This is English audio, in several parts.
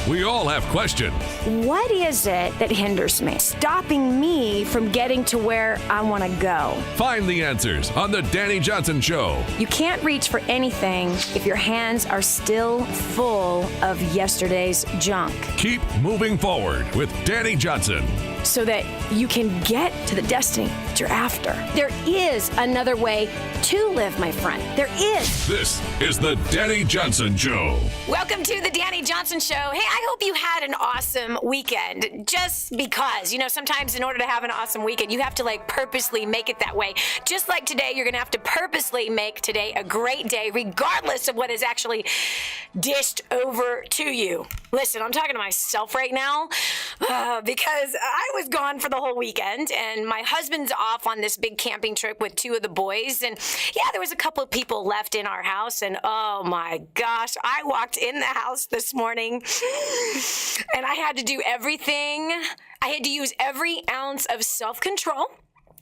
We all have questions. What is it that hinders me, stopping me from getting to where I want to go? Find the answers on the Dani Johnson Show. You can't reach for anything if your hands are still full of yesterday's junk. Keep moving forward with Dani Johnson. So that you can get to the destiny that you're after. There is another way to live, my friend. There is. This is the Dani Johnson Show. Welcome to the Dani Johnson Show. Hey, I hope you had an awesome weekend. Just because, sometimes in order to have an awesome weekend, you have to purposely make it that way. Just like today, you're going to have to purposely make today a great day, regardless of what is actually dished over to you. Listen, I'm talking to myself right now because I was gone for the whole weekend, and my husband's off on this big camping trip with two of the boys. And yeah, there was a couple of people left in our house, and oh my gosh, I walked in the house this morning and I had to do everything. I had to use every ounce of self-control.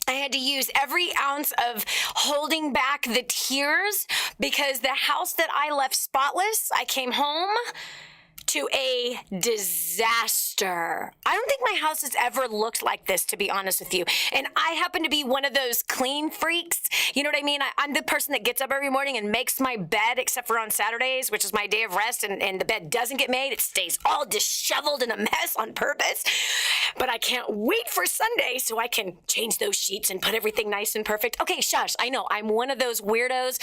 I had to use every ounce of holding back the tears because the house that I left spotless, I came home to a disaster. I don't think my house has ever looked like this, to be honest with you. And I happen to be one of those clean freaks. You know what I mean? I'm the person that gets up every morning and makes my bed, except for on Saturdays, which is my day of rest, and the bed doesn't get made. It stays all disheveled and a mess on purpose. But I can't wait for Sunday so I can change those sheets and put everything nice and perfect. Okay, shush. I know. I'm one of those weirdos,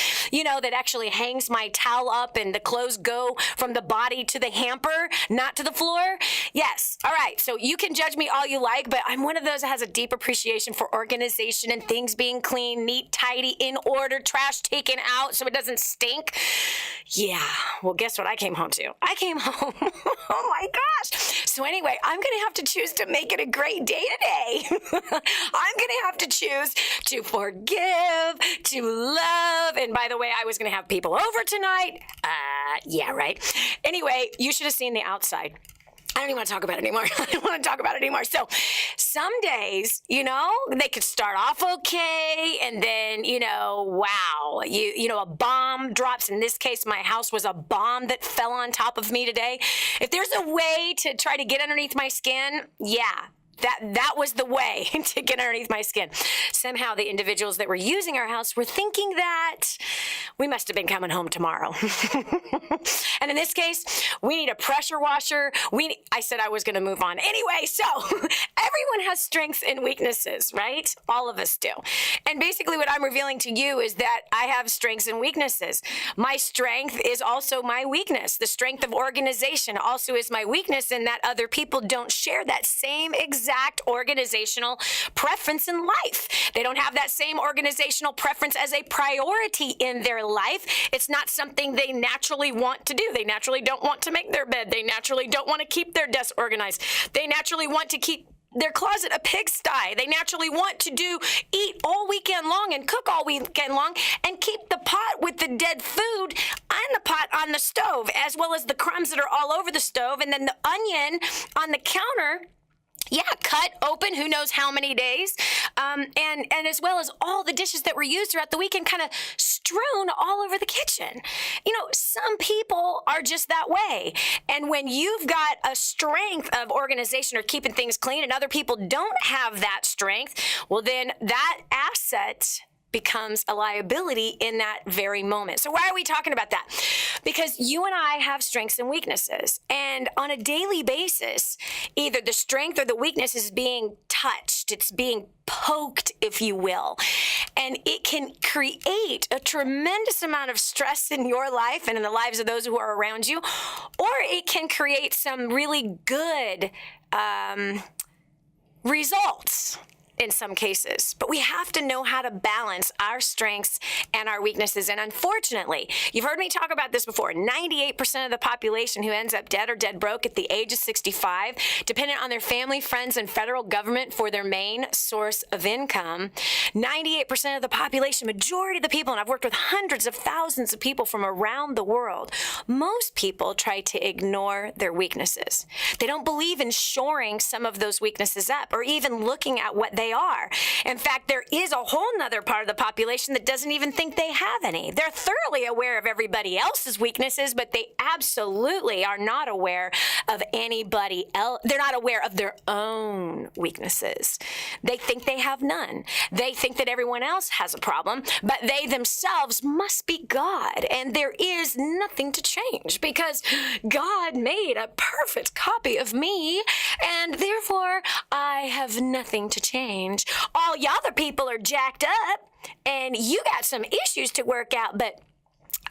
that actually hangs my towel up and the clothes go from the body to the hamper, not to the floor. Yes. All right. So you can judge me all you like, but I'm one of those that has a deep appreciation for organization and things being clean, neat, tidy, in order, trash taken out so it doesn't stink. Yeah. Well, guess what I came home to? I came home. Oh my gosh. So anyway, I'm going to have to choose to make it a great day today. I'm going to have to choose to forgive, to love. And by the way, I was going to have people over tonight. Yeah, right. Anyway, you should have seen the outside. I don't even want to talk about it anymore. I don't want to talk about it anymore. So some days, they could start off okay. And then, wow, a bomb drops. In this case, my house was a bomb that fell on top of me today. If there's a way to try to get underneath my skin, yeah. That was the way to get underneath my skin. Somehow the individuals that were using our house were thinking that we must have been coming home tomorrow. And in this case, we need a pressure washer. I said I was going to move on. Anyway, so everyone has strengths and weaknesses, right? All of us do. And basically what I'm revealing to you is that I have strengths and weaknesses. My strength is also my weakness. The strength of organization also is my weakness in that other people don't share that same exact organizational preference in life. They don't have that same organizational preference as a priority in their life. It's not something they naturally want to do. They naturally don't want to make their bed. They naturally don't want to keep their desk organized. They naturally want to keep their closet a pigsty. They naturally want to eat all weekend long and cook all weekend long and keep the pot with the dead food and the pot on the stove, as well as the crumbs that are all over the stove, and then the onion on the counter. Yeah, cut open, who knows how many days, and as well as all the dishes that were used throughout the weekend kind of strewn all over the kitchen. Some people are just that way. And when you've got a strength of organization or keeping things clean and other people don't have that strength, well, then that asset becomes a liability in that very moment. So why are we talking about that? Because you and I have strengths and weaknesses. And on a daily basis, either the strength or the weakness is being touched. It's being poked, if you will. And it can create a tremendous amount of stress in your life and in the lives of those who are around you. Or it can create some really good results in some cases. But we have to know how to balance our strengths and our weaknesses. And unfortunately, you've heard me talk about this before, 98% of the population who ends up dead or dead broke at the age of 65, dependent on their family, friends, and federal government for their main source of income. 98% of the population, majority of the people, and I've worked with hundreds of thousands of people from around the world, most people try to ignore their weaknesses. They don't believe in shoring some of those weaknesses up or even looking at what they they are. In fact, there is a whole nother part of the population that doesn't even think they have any. They're thoroughly aware of everybody else's weaknesses, but they absolutely are not aware of anybody else. They're not aware of their own weaknesses. They think they have none. They think that everyone else has a problem, but they themselves must be God. And there is nothing to change because God made a perfect copy of me, and therefore I have nothing to change. All you other people are jacked up, and you got some issues to work out, but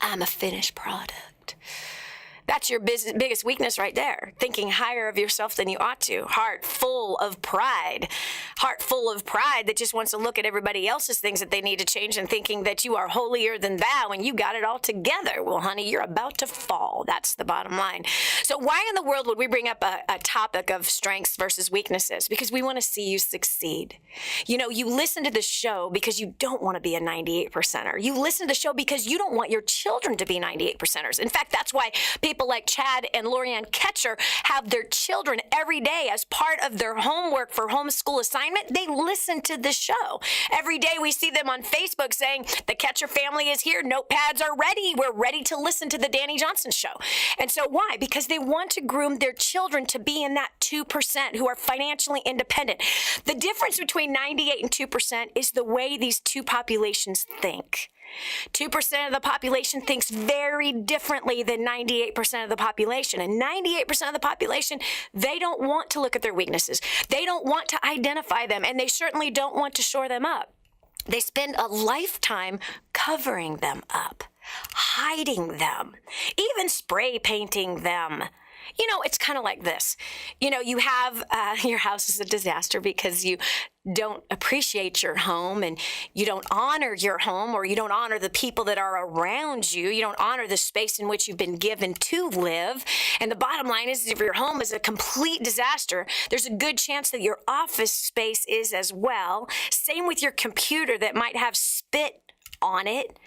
I'm a finished product. That's your biggest weakness right there. Thinking higher of yourself than you ought to. Heart full of pride. Heart full of pride that just wants to look at everybody else's things that they need to change and thinking that you are holier than thou and you got it all together. Well, honey, you're about to fall. That's the bottom line. So why in the world would we bring up a topic of strengths versus weaknesses? Because we want to see you succeed. You know, you listen to the show because you don't want to be a 98%er. You listen to the show because you don't want your children to be 98%ers. In fact, that's why people like Chad and Lorianne Ketcher have their children every day as part of their homework for homeschool assignment. They listen to the show. Every day we see them on Facebook saying, the Ketcher family is here. Notepads are ready. We're ready to listen to the Dani Johnson Show. And so why? Because they want to groom their children to be in that 2% who are financially independent. The difference between 98 and 2% is the way these two populations think. 2% of the population thinks very differently than 98% of the population. And 98% of the population, they don't want to look at their weaknesses. They don't want to identify them, and they certainly don't want to shore them up. They spend a lifetime covering them up, hiding them, even spray painting them. You know, it's kind of like this. You know, you have your house is a disaster because you don't appreciate your home and you don't honor your home, or you don't honor the people that are around you. You don't honor the space in which you've been given to live. And the bottom line is, if your home is a complete disaster, there's a good chance that your office space is as well. Same with your computer that might have spit on it,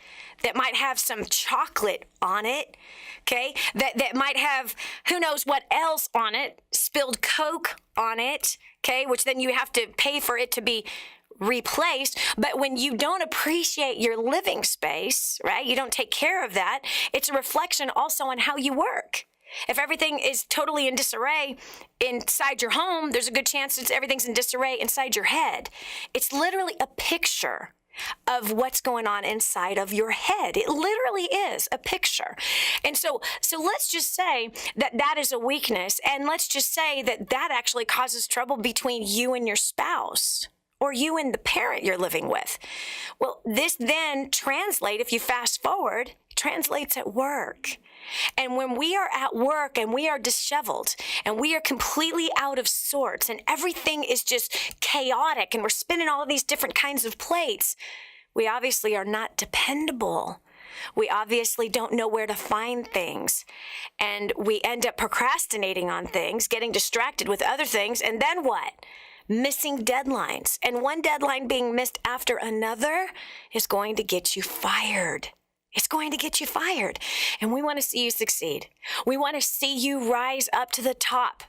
that might have some chocolate on it, okay, that might have who knows what else on it, spilled Coke on it, okay, which then you have to pay for it to be replaced. But when you don't appreciate your living space, right, you don't take care of that, it's a reflection also on how you work. If everything is totally in disarray inside your home, there's a good chance everything's in disarray inside your head. It's literally a picture of what's going on inside of your head. It literally is a picture. And so let's just say that is a weakness, and let's just say that actually causes trouble between you and your spouse, or you and the parent you're living with. Well, this then if you fast forward, translates at work. And when we are at work and we are disheveled and we are completely out of sorts and everything is just chaotic and we're spinning all of these different kinds of plates, we obviously are not dependable. We obviously don't know where to find things. And we end up procrastinating on things, getting distracted with other things, and then what? Missing deadlines. And one deadline being missed after another is going to get you fired. It's going to get you fired. And we want to see you succeed. We want to see you rise up to the top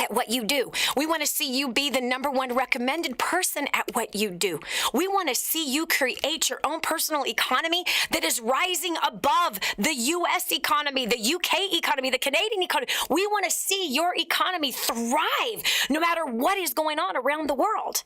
at what you do. We want to see you be the number one recommended person at what you do. We want to see you create your own personal economy that is rising above the U.S. economy, the UK economy, the Canadian economy. We want to see your economy thrive no matter what is going on around the world.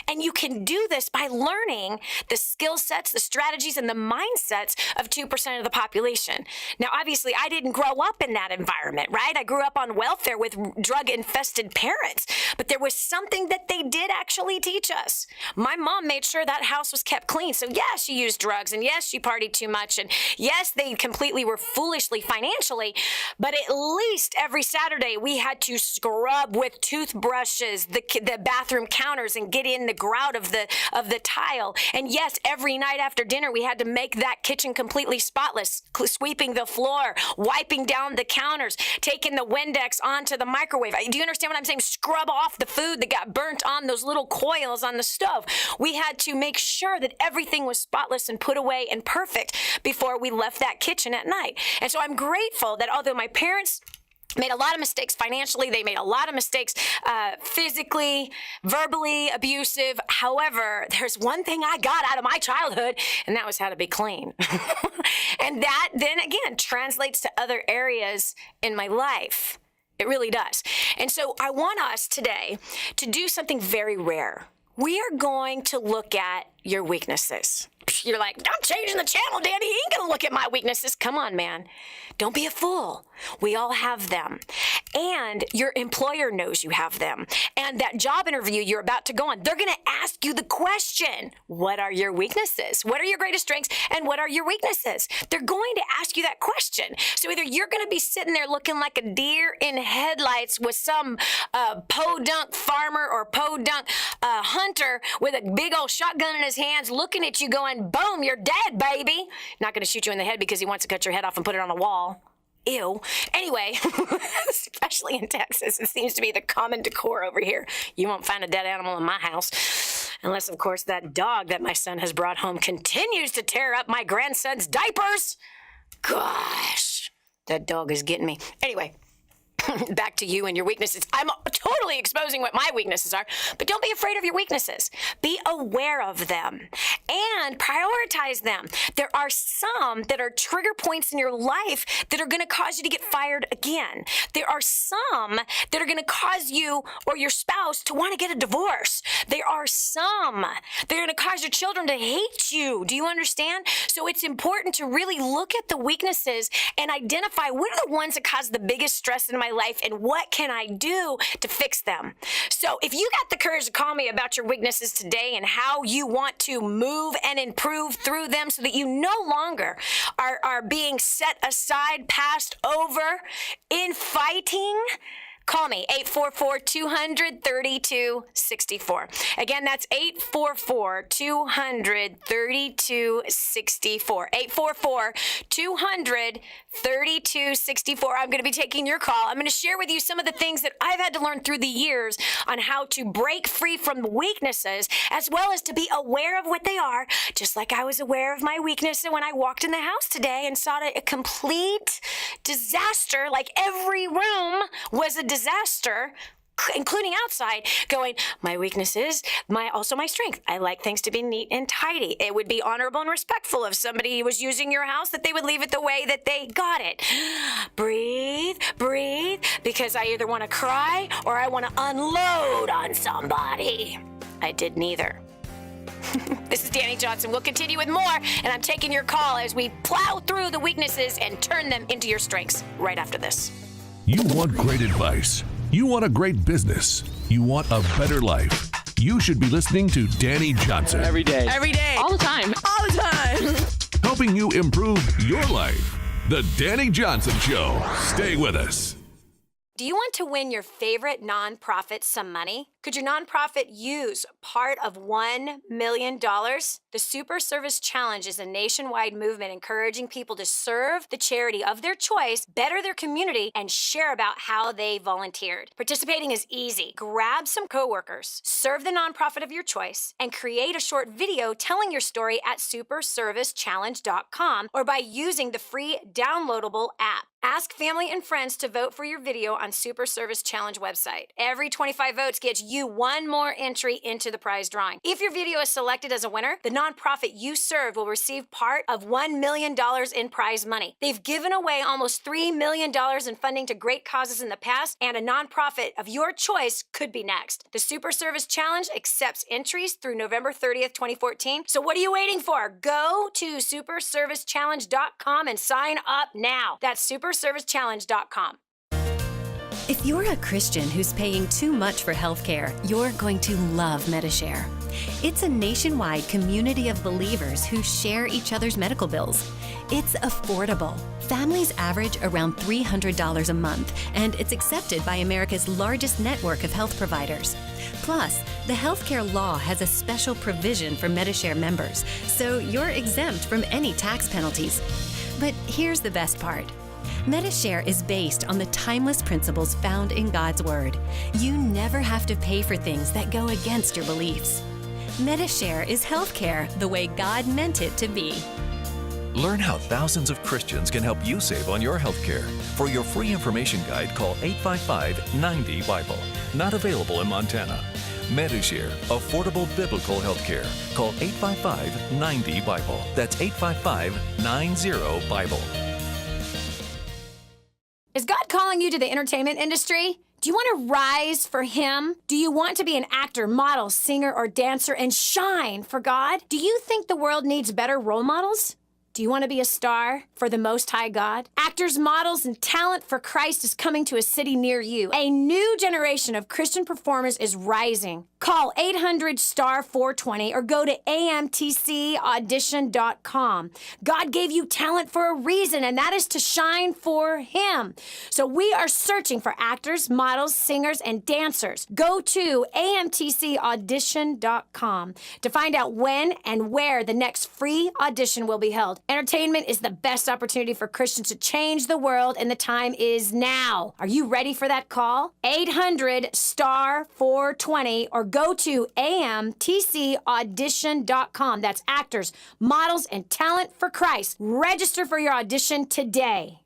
And you can do this by learning the skill sets, the strategies, and the mindsets of 2% of the population. Now, obviously, I didn't grow up in that environment, right? I grew up on welfare with drug-infested parents, but there was something that they did actually teach us. My mom made sure that house was kept clean. So yes, she used drugs, and yes, she partied too much, and yes, they completely were foolishly financially, but at least every Saturday we had to scrub with toothbrushes the bathroom counters and get in the grout of the tile. And yes, every night after dinner we had to make that kitchen completely spotless, sweeping the floor, wiping down the counters, taking the Windex onto the microwave. Do you understand what I'm saying? Scrub off the food that got burnt on those little coils on the stove. We had to make sure that everything was spotless and put away and perfect before we left that kitchen at night. And so I'm grateful that although my parents made a lot of mistakes financially. They made a lot of mistakes physically, verbally abusive. However, there's one thing I got out of my childhood, and that was how to be clean. And that then again translates to other areas in my life. It really does. And so I want us today to do something very rare. We are going to look at your weaknesses. You're like, I'm changing the channel, Danny. He ain't going to look at my weaknesses. Come on, man. Don't be a fool. We all have them. And your employer knows you have them. And that job interview you're about to go on, they're going to ask you the question, what are your weaknesses? What are your greatest strengths? And what are your weaknesses? They're going to ask you that question. So either you're going to be sitting there looking like a deer in headlights with some podunk farmer or podunk hunter with a big old shotgun in his hands looking at you going, boom, you're dead, baby. Not going to shoot you in the head because he wants to cut your head off and put it on a wall. Ew. Anyway, especially in Texas, it seems to be the common decor over here. You won't find a dead animal in my house. Unless, of course, that dog that my son has brought home continues to tear up my grandson's diapers. Gosh, that dog is getting me. Anyway. Back to you and your weaknesses. I'm totally exposing what my weaknesses are, but don't be afraid of your weaknesses. Be aware of them and prioritize them. There are some that are trigger points in your life that are going to cause you to get fired again. There are some that are going to cause you or your spouse to want to get a divorce. There are some that are going to cause your children to hate you. Do you understand? So it's important to really look at the weaknesses and identify what are the ones that cause the biggest stress in my life and what can I do to fix them. So if you got the courage to call me about your weaknesses today and how you want to move and improve through them so that you no longer are being set aside, passed over in fighting, call me, 844-200-3264. Again, that's 844-200-3264. 844-200-3264. I'm going to be taking your call. I'm going to share with you some of the things that I've had to learn through the years on how to break free from weaknesses, as well as to be aware of what they are, just like I was aware of my weakness when I walked in the house today and saw a complete disaster, like every room was a disaster, including outside, going, my weakness is also my strength. I like things to be neat and tidy. It would be honorable and respectful if somebody was using your house that they would leave it the way that they got it. Breathe, because I either want to cry or I want to unload on somebody. I did neither. This is Dani Johnson. We'll continue with more, and I'm taking your call as we plow through the weaknesses and turn them into your strengths right after this. You want great advice. You want a great business. You want a better life. You should be listening to Dani Johnson. Every day. All the time. Helping you improve your life. The Dani Johnson Show. Stay with us. Do you want to win your favorite nonprofit some money? Could your nonprofit use part of $1 million? The Super Service Challenge is a nationwide movement encouraging people to serve the charity of their choice, better their community, and share about how they volunteered. Participating is easy. Grab some coworkers, serve the nonprofit of your choice, and create a short video telling your story at superservicechallenge.com or by using the free downloadable app. Ask family and friends to vote for your video on Super Service Challenge website. Every 25 votes gets you one more entry into the prize drawing. If your video is selected as a winner, the nonprofit you serve will receive part of $1 million in prize money. They've given away almost $3 million in funding to great causes in the past, and a nonprofit of your choice could be next. The Super Service Challenge accepts entries through November 30th, 2014. So what are you waiting for? Go to superservicechallenge.com and sign up now. That's superservicechallenge.com. If you're a Christian who's paying too much for healthcare, you're going to love Medishare. It's a nationwide community of believers who share each other's medical bills. It's affordable. Families average around $300 a month, and it's accepted by America's largest network of health providers. Plus, the healthcare law has a special provision for Medishare members, so you're exempt from any tax penalties. But here's the best part. Medishare is based on the timeless principles found in God's Word. You never have to pay for things that go against your beliefs. Medishare is healthcare the way God meant it to be. Learn how thousands of Christians can help you save on your health care. For your free information guide, call 855-90-BIBLE. Not available in Montana. Medishare, affordable biblical health care. Call 855-90-BIBLE. That's 855-90-BIBLE. Is God calling you to the entertainment industry? Do you want to rise for Him? Do you want to be an actor, model, singer, or dancer and shine for God? Do you think the world needs better role models? Do you want to be a star for the Most High God? Actors, models, and talent for Christ is coming to a city near you. A new generation of Christian performers is rising. Call 800-STAR-420 or go to amtcaudition.com. God gave you talent for a reason, and that is to shine for Him. So we are searching for actors, models, singers, and dancers. Go to amtcaudition.com to find out when and where the next free audition will be held. Entertainment is the best opportunity for Christians to change the world, and the time is now. Are you ready for that call? 800-STAR-420 or go to amtcaudition.com. That's actors, models, and talent for Christ. Register for your audition today.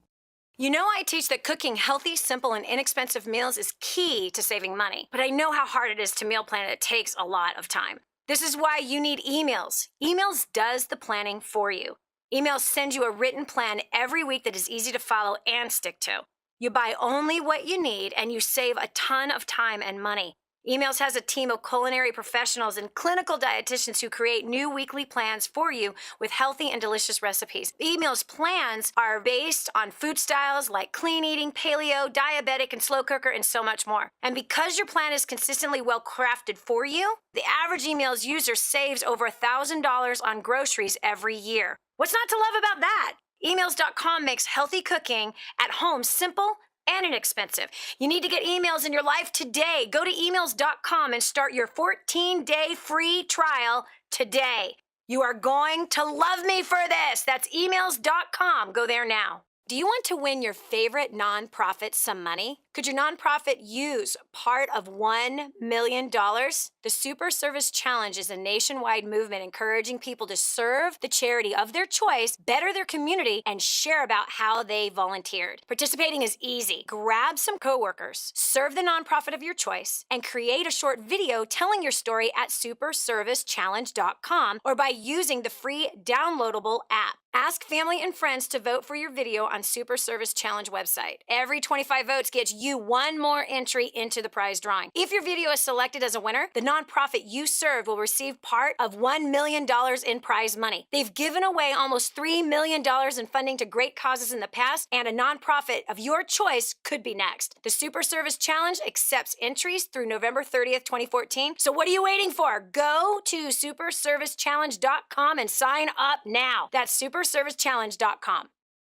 You know, I teach that cooking healthy, simple, and inexpensive meals is key to saving money. But I know how hard it is to meal plan, and it takes a lot of time. This is why you need emails. Emails does the planning for you. Emails send you a written plan every week that is easy to follow and stick to. You buy only what you need, and you save a ton of time and money. Emails has a team of culinary professionals and clinical dietitians who create new weekly plans for you with healthy and delicious recipes. Emails plans are based on food styles like clean eating, paleo, diabetic, and slow cooker, and so much more. And because your plan is consistently well crafted for you, the average emails user saves over $1,000 on groceries every year. What's not to love about that? Emails.com makes healthy cooking at home simple and inexpensive. You need to get emails in your life today. Go to emails.com and start your 14-day free trial today. You are going to love me for this. That's emails.com. Go there now. Do you want to win your favorite nonprofit some money? Could your nonprofit use part of $1 million? The Super Service Challenge is a nationwide movement encouraging people to serve the charity of their choice, better their community, and share about how they volunteered. Participating is easy. Grab some coworkers, serve the nonprofit of your choice, and create a short video telling your story at superservicechallenge.com or by using the free downloadable app. Ask family and friends to vote for your video on Super Service Challenge website. Every 25 votes gets you one more entry into the prize drawing. If your video is selected as a winner, the nonprofit you serve will receive part of $1 million in prize money. They've given away almost $3 million in funding to great causes in the past, and a nonprofit of your choice could be next. The Super Service Challenge accepts entries through November 30th, 2014. So what are you waiting for? Go to superservicechallenge.com and sign up now. That's superservicechallenge.com.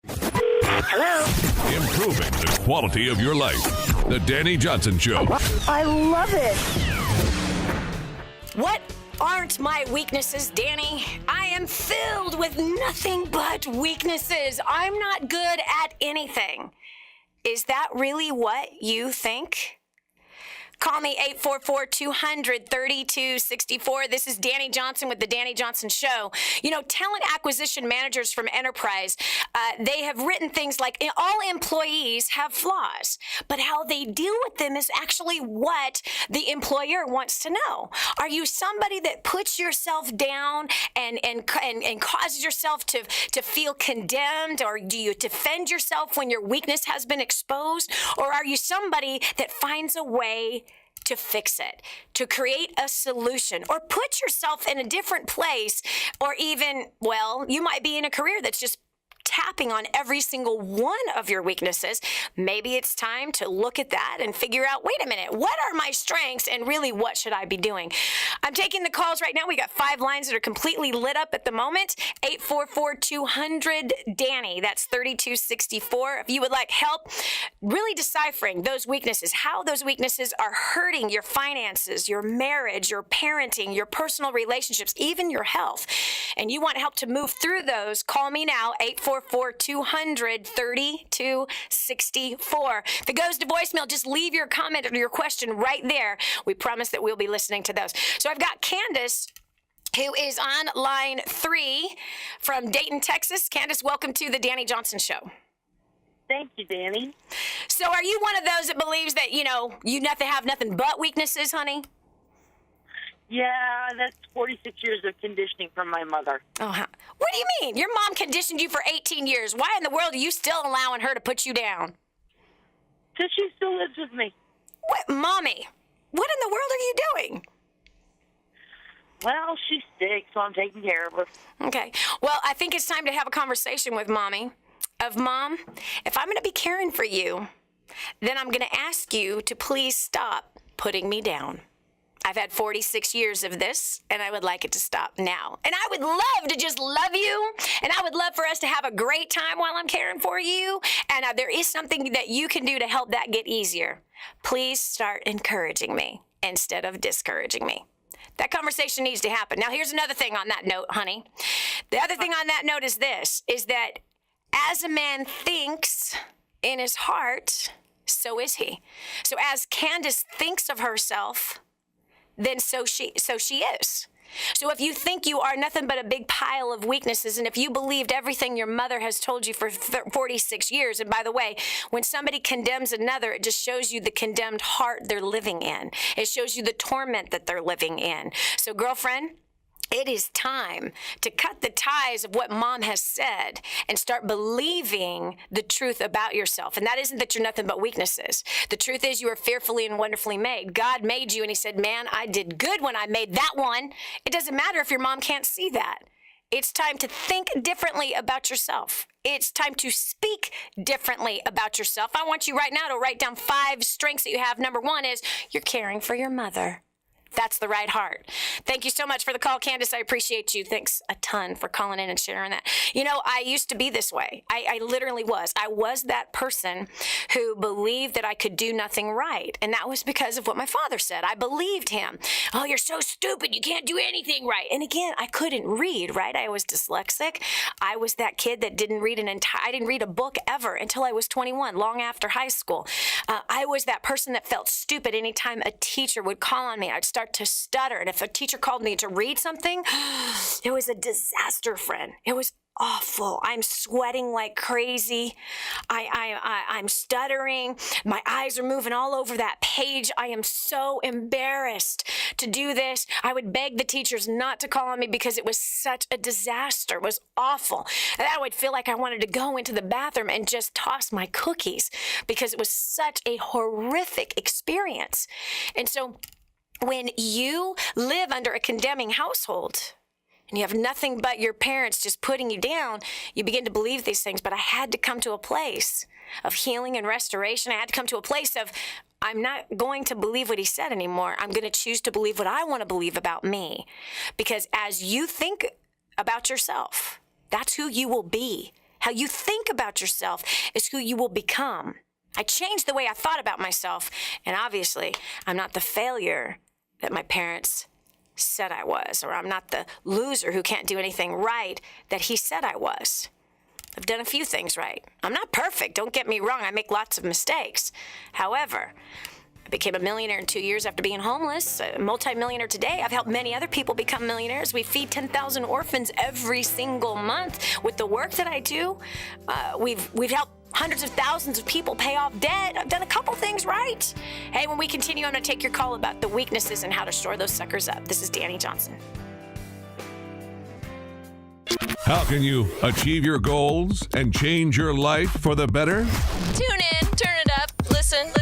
Hello. Improving the quality of your life. The Dani Johnson Show. I love it. What aren't my weaknesses, Dani? I am filled with nothing but weaknesses. I'm not good at anything. Is that really what you think? Call me 844-200-3264. This is Dani Johnson with the Dani Johnson Show. You know, talent acquisition managers from Enterprise, they have written things like all employees have flaws, but how they deal with them is actually what the employer wants to know. Are you somebody that puts yourself down and causes yourself to feel condemned, or do you defend yourself when your weakness has been exposed, or are you somebody that finds a way to fix it, to create a solution, or put yourself in a different place, or even, well, you might be in a career that's just tapping on every single one of your weaknesses. Maybe it's time to look at that and figure out, wait a minute, what are my strengths and really what should I be doing? I'm taking the calls right now. We got 5 lines that are completely lit up at the moment. 844-200-DANI. That's 3264. If you would like help really deciphering those weaknesses, how those weaknesses are hurting your finances, your marriage, your parenting, your personal relationships, even your health, and you want help to move through those, call me now, 844-200-3264. If it goes to voicemail, just leave your comment or your question right there. We promise that we'll be listening to those. So I've got Candace who is on line 3 from Dayton, Texas. Candace, welcome to the Dani Johnson Show. Thank you, Dani. So are you one of those that believes that, you have nothing but weaknesses, honey? Yeah, that's 46 years of conditioning from my mother. Oh, what do you mean? Your mom conditioned you for 18 years. Why in the world are you still allowing her to put you down? Because she still lives with me. What, Mommy? What in the world are you doing? Well, she's sick, so I'm taking care of her. Okay. Well, I think it's time to have a conversation with Mommy. Mom, if I'm going to be caring for you, then I'm going to ask you to please stop putting me down. I've had 46 years of this, and I would like it to stop now. And I would love to just love you, and I would love for us to have a great time while I'm caring for you. And there is something that you can do to help that get easier. Please start encouraging me instead of discouraging me. That conversation needs to happen. Now, here's another thing on that note, honey. The other thing on that note is this, is that as a man thinks in his heart, so is he. So as Candace thinks of herself, then so she is. So if you think you are nothing but a big pile of weaknesses, and if you believed everything your mother has told you for 46 years, and by the way, when somebody condemns another, it just shows you the condemned heart they're living in. It shows you the torment that they're living in. So girlfriend, it is time to cut the ties of what mom has said and start believing the truth about yourself. And that isn't that you're nothing but weaknesses. The truth is you are fearfully and wonderfully made. God made you and he said, man, I did good when I made that one. It doesn't matter if your mom can't see that. It's time to think differently about yourself. It's time to speak differently about yourself. I want you right now to write down 5 strengths that you have. Number 1 is you're caring for your mother. That's the right heart. Thank you so much for the call, Candace. I appreciate you. Thanks a ton for calling in and sharing that. I used to be this way. I literally was. I was that person who believed that I could do nothing right. And that was because of what my father said. I believed him. Oh, you're so stupid. You can't do anything right. And again, I couldn't read, right? I was dyslexic. I was that kid that didn't read I didn't read a book ever until I was 21, long after high school. I was that person that felt stupid anytime a teacher would call on me. I'd start to stutter. And if a teacher called me to read something, it was a disaster, friend. It was awful. I'm sweating like crazy. I'm stuttering. My eyes are moving all over that page. I am so embarrassed to do this. I would beg the teachers not to call on me because it was such a disaster. It was awful. And I would feel like I wanted to go into the bathroom and just toss my cookies because it was such a horrific experience. And so when you live under a condemning household and you have nothing but your parents just putting you down, you begin to believe these things. But I had to come to a place of healing and restoration. I had to come to a place of, I'm not going to believe what he said anymore. I'm going to choose to believe what I want to believe about me. Because as you think about yourself, that's who you will be. How you think about yourself is who you will become. I changed the way I thought about myself. And obviously, I'm not the failure that my parents said I was, or I'm not the loser who can't do anything right that he said I was. I've done a few things right. I'm not perfect, don't get me wrong. I make lots of mistakes. However, I became a millionaire in 2 years after being homeless, a multimillionaire today. I've helped many other people become millionaires. We feed 10,000 orphans every single month with the work that I do. We've helped hundreds of thousands of people pay off debt. I've done a couple things right. Hey, when we continue, I'm going to take your call about the weaknesses and how to shore those suckers up. This is Dani Johnson. How can you achieve your goals and change your life for the better? Tune in, turn it up, listen.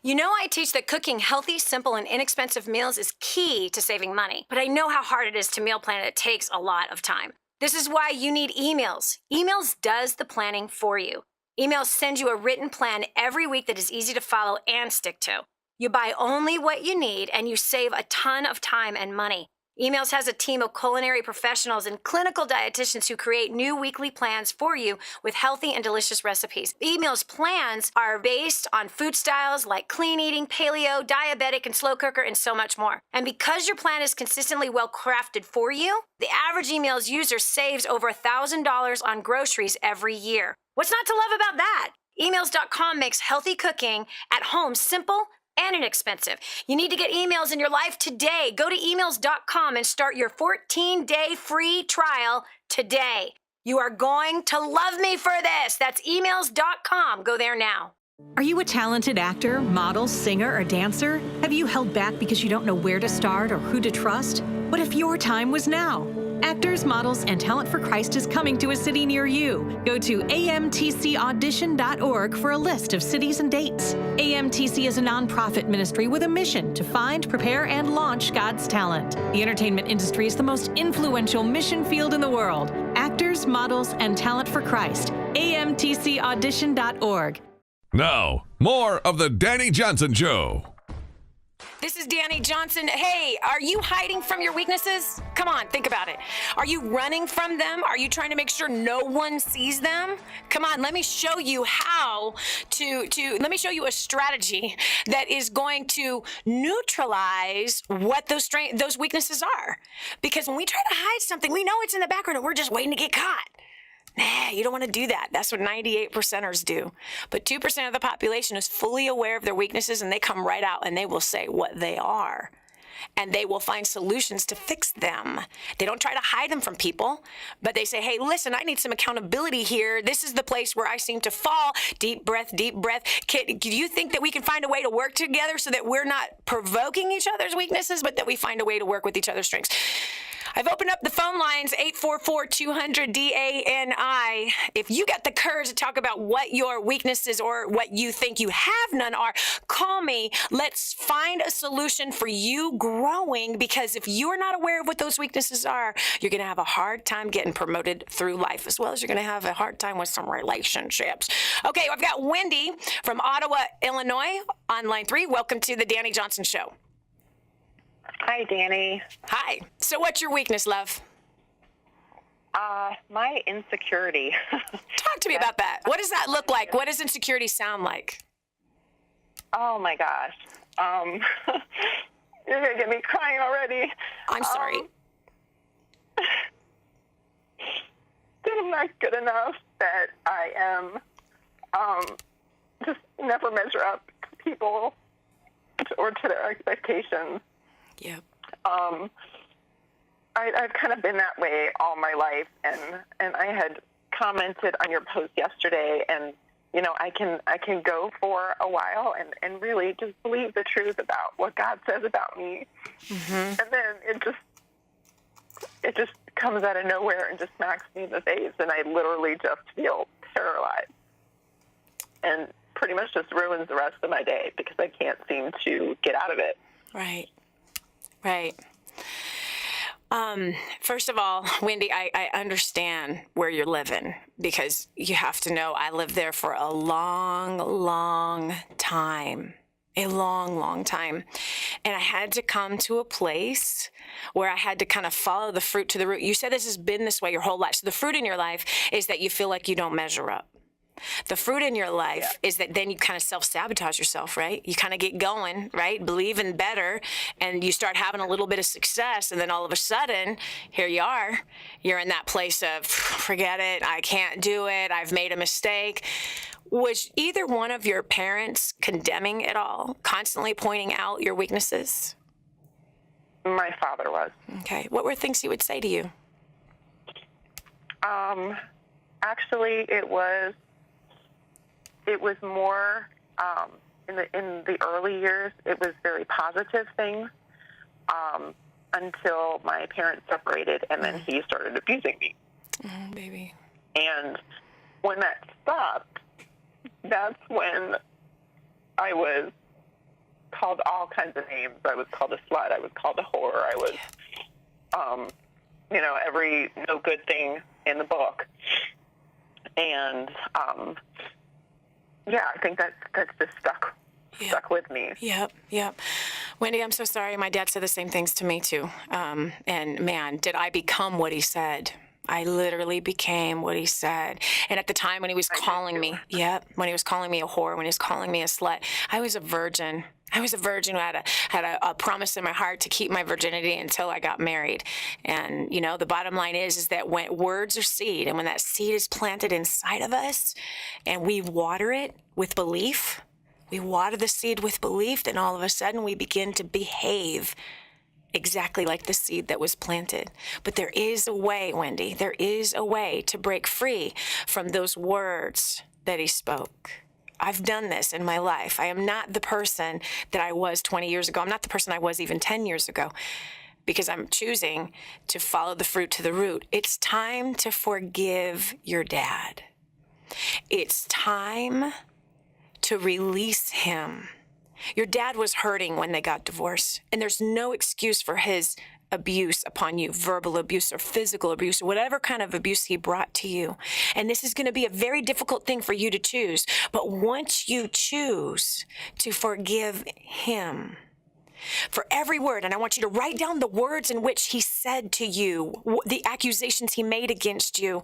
You know, I teach that cooking healthy, simple, and inexpensive meals is key to saving money. But I know how hard it is to meal plan. It takes a lot of time. This is why you need emails. Emails does the planning for you. Emails send you a written plan every week that is easy to follow and stick to. You buy only what you need and you save a ton of time and money. Emails has a team of culinary professionals and clinical dietitians who create new weekly plans for you with healthy and delicious recipes. Emails plans are based on food styles like clean eating, paleo, diabetic, and slow cooker, and so much more. And because your plan is consistently well crafted for you, the average emails user saves over $1,000 on groceries every year. What's not to love about that? Emails.com makes healthy cooking at home simple, and inexpensive. You need to get emails in your life today. Go to emails.com and start your 14-day free trial today. You are going to love me for this. That's emails.com. Go there now. Are you a talented actor, model, singer, or dancer? Have you held back because you don't know where to start or who to trust? What if your time was now? Actors, Models, and Talent for Christ is coming to a city near you. Go to amtcaudition.org for a list of cities and dates. AMTC is a nonprofit ministry with a mission to find, prepare, and launch God's talent. The entertainment industry is the most influential mission field in the world. Actors, Models, and Talent for Christ. amtcaudition.org. Now, more of the Dani Johnson Show. This is Dani Johnson. Hey, are you hiding from your weaknesses? Come on, think about it. Are you running from them? Are you trying to make sure no one sees them? Come on, let me show you how let me show you a strategy that is going to neutralize what those weaknesses are. Because when we try to hide something, we know it's in the background and we're just waiting to get caught. Nah, you don't want to do that. That's what 98%ers do. But 2% of the population is fully aware of their weaknesses, and they come right out and they will say what they are. And they will find solutions to fix them. They don't try to hide them from people, but they say, hey, listen, I need some accountability here. This is the place where I seem to fall. Deep breath, deep breath. Do you think that we can find a way to work together so that we're not provoking each other's weaknesses, but that we find a way to work with each other's strengths? I've opened up the phone lines, 844-200-DANI. If you got the courage to talk about what your weaknesses or what you think you have none are, call me. Let's find a solution for you growing, because if you are not aware of what those weaknesses are, you're going to have a hard time getting promoted through life, as well as you're going to have a hard time with some relationships. Okay, I've got Wendy from Ottawa, Illinois on line 3. Welcome to the Dani Johnson Show. Hi, Dani. Hi. So what's your weakness, love? My insecurity. Talk to me about that. What does that look like? What does insecurity sound like? Oh, my gosh. You're going to get me crying already. I'm sorry. That I'm not good enough, that I am just never measure up to people or to their expectations. Yep. I've kind of been that way all my life, and I had commented on your post yesterday, and you know, I can go for a while and really just believe the truth about what God says about me, and then it just comes out of nowhere and just smacks me in the face, and I literally just feel paralyzed, and pretty much just ruins the rest of my day because I can't seem to get out of it. Right. Right. First of all, Wendy, I understand where you're living, because you have to know I lived there for a long, long time. A long, long time. And I had to come to a place where I had to kind of follow the fruit to the root. You said this has been this way your whole life. So the fruit in your life is that you feel like you don't measure up. The fruit in your life is that then you kind of self-sabotage yourself, right? You kind of get going, right? Believing better, and you start having a little bit of success, and then all of a sudden, here you are. You're in that place of, forget it, I can't do it, I've made a mistake. Was either one of your parents condemning it all, constantly pointing out your weaknesses? My father was. Okay. What were things he would say to you? Actually, it was more in the early years. It was very positive things until my parents separated, and then he started abusing me. Oh, baby. And when that stopped, that's when I was called all kinds of names. I was called a slut. I was called a whore. I was, every no good thing in the book. And I think that's just stuck with me. Yep. Wendy, I'm so sorry. My dad said the same things to me too. And man, did I become what he said. I literally became what he said. And at the time when he was calling me, when he was calling me a whore, when he was calling me a slut, I was a virgin. I was a virgin who had a promise in my heart to keep my virginity until I got married. And, the bottom line is that when words are seed, and when that seed is planted inside of us and we water it with belief, We water the seed with belief, then all of a sudden we begin to behave exactly like the seed that was planted. But there is a way, Wendy, there is a way to break free from those words that he spoke. I've done this in my life. I am not the person that I was 20 years ago. I'm not the person I was even 10 years ago, because I'm choosing to follow the fruit to the root. It's time to forgive your dad. It's time to release him. Your dad was hurting when they got divorced, and there's no excuse for his abuse upon you, verbal abuse or physical abuse or whatever kind of abuse he brought to you. And this is going to be a very difficult thing for you to choose. But once you choose to forgive him, for every word, and I want you to write down the words in which he said to you, the accusations he made against you.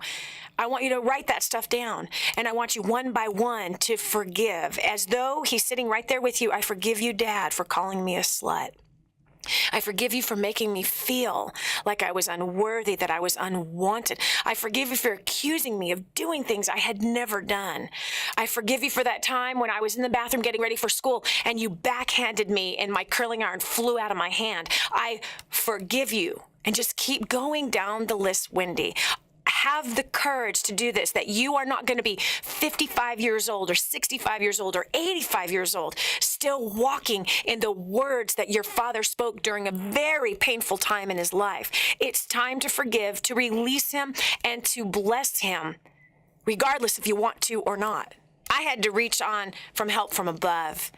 I want you to write that stuff down, and I want you one by one to forgive, as though he's sitting right there with you. I forgive you, Dad, for calling me a slut. I forgive you for making me feel like I was unworthy, that I was unwanted. I forgive you for accusing me of doing things I had never done. I forgive you for that time when I was in the bathroom getting ready for school and you backhanded me and my curling iron flew out of my hand. I forgive you. And just keep going down the list, Wendy. Have the courage to do this, that you are not going to be 55 years old or 65 years old or 85 years old, still walking in the words that your father spoke during a very painful time in his life. It's time to forgive, to release him, and to bless him, regardless if you want to or not. I had to reach on from help from above.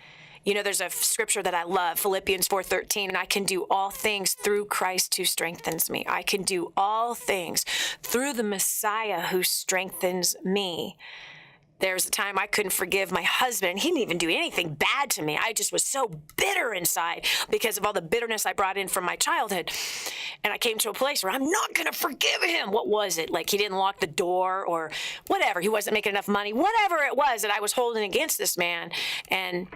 You know, there's a scripture that I love, Philippians 4:13, and I can do all things through Christ who strengthens me. I can do all things through the Messiah who strengthens me. There was a time I couldn't forgive my husband. He didn't even do anything bad to me. I just was so bitter inside because of all the bitterness I brought in from my childhood. And I came to a place where I'm not going to forgive him. What was it? Like he didn't lock the door or whatever. He wasn't making enough money. Whatever it was that I was holding against this man. And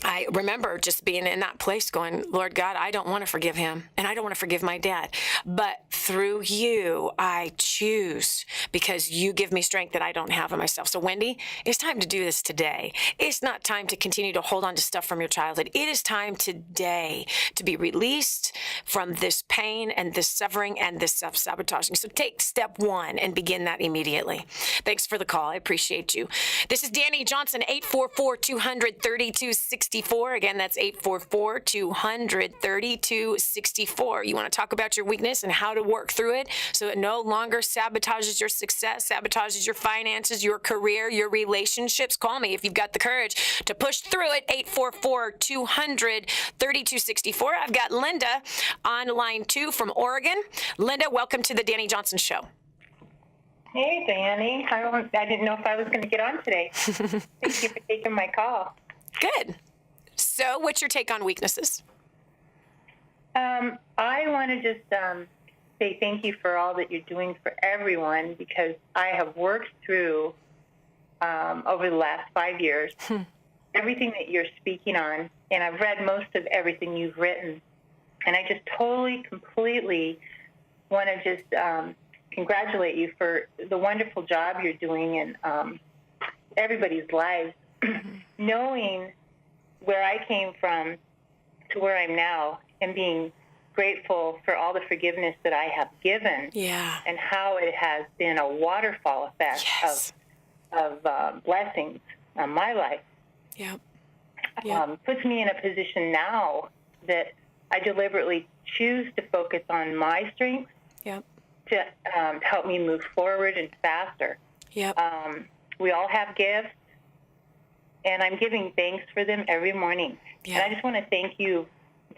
I remember just being in that place going, Lord God, I don't want to forgive him, and I don't want to forgive my dad. But through you, I choose, because you give me strength that I don't have in myself. So, Wendy, it's time to do this today. It's not time to continue to hold on to stuff from your childhood. It is time today to be released from this pain and this suffering and this self-sabotaging. So take step one and begin that immediately. Thanks for the call. I appreciate you. This is Dani Johnson, 844-200-3264. Again, that's 844-200-3264. You want to talk about your weakness and how to work through it so it no longer sabotages your success, sabotages your finances, your career, your relationships. Call me if you've got the courage to push through it. 844-200-3264. I've got Linda on line 2 from Oregon. Linda, welcome to the Dani Johnson Show. Hey, Dani. I didn't know if I was going to get on today. Thank you for taking my call. Good. So what's your take on weaknesses? I want to just say thank you for all that you're doing for everyone, because I have worked through, over the last 5 years, everything that you're speaking on, and I've read most of everything you've written. And I just totally, completely want to just congratulate you for the wonderful job you're doing in everybody's lives. Knowing where I came from to where I'm now, and being grateful for all the forgiveness that I have given, and how it has been a waterfall effect of blessings on my life. Puts me in a position now that I deliberately choose to focus on my strengths to help me move forward and faster. We all have gifts, and I'm giving thanks for them every morning. And I just want to thank you,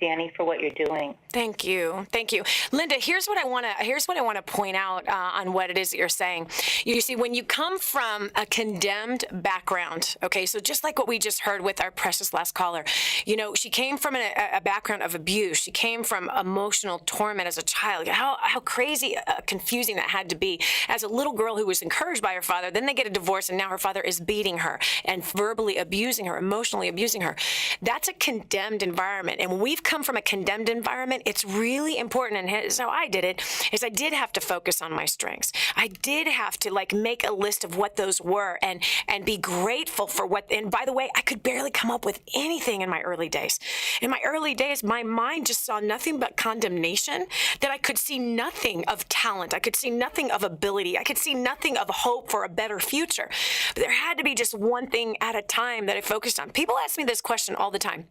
Dani, for what you're doing. Thank you. Thank you. Linda, here's what I want to point out on what it is that you're saying. You see, when you come from a condemned background, okay, so just like what we just heard with our precious last caller, you know, she came from a background of abuse. She came from emotional torment as a child. How crazy, confusing that had to be as a little girl who was encouraged by her father. Then they get a divorce, and now her father is beating her and verbally abusing her, emotionally abusing her. That's a condemned environment. And when we've come from a condemned environment, it's really important, and here's how I did it, is I did have to focus on my strengths. I did have to like make a list of what those were and be grateful for what, and by the way, I could barely come up with anything in my early days. In my early days, my mind just saw nothing but condemnation, that I could see nothing of talent. I could see nothing of ability. I could see nothing of hope for a better future. But there had to be just one thing at a time that I focused on. People ask me this question all the time.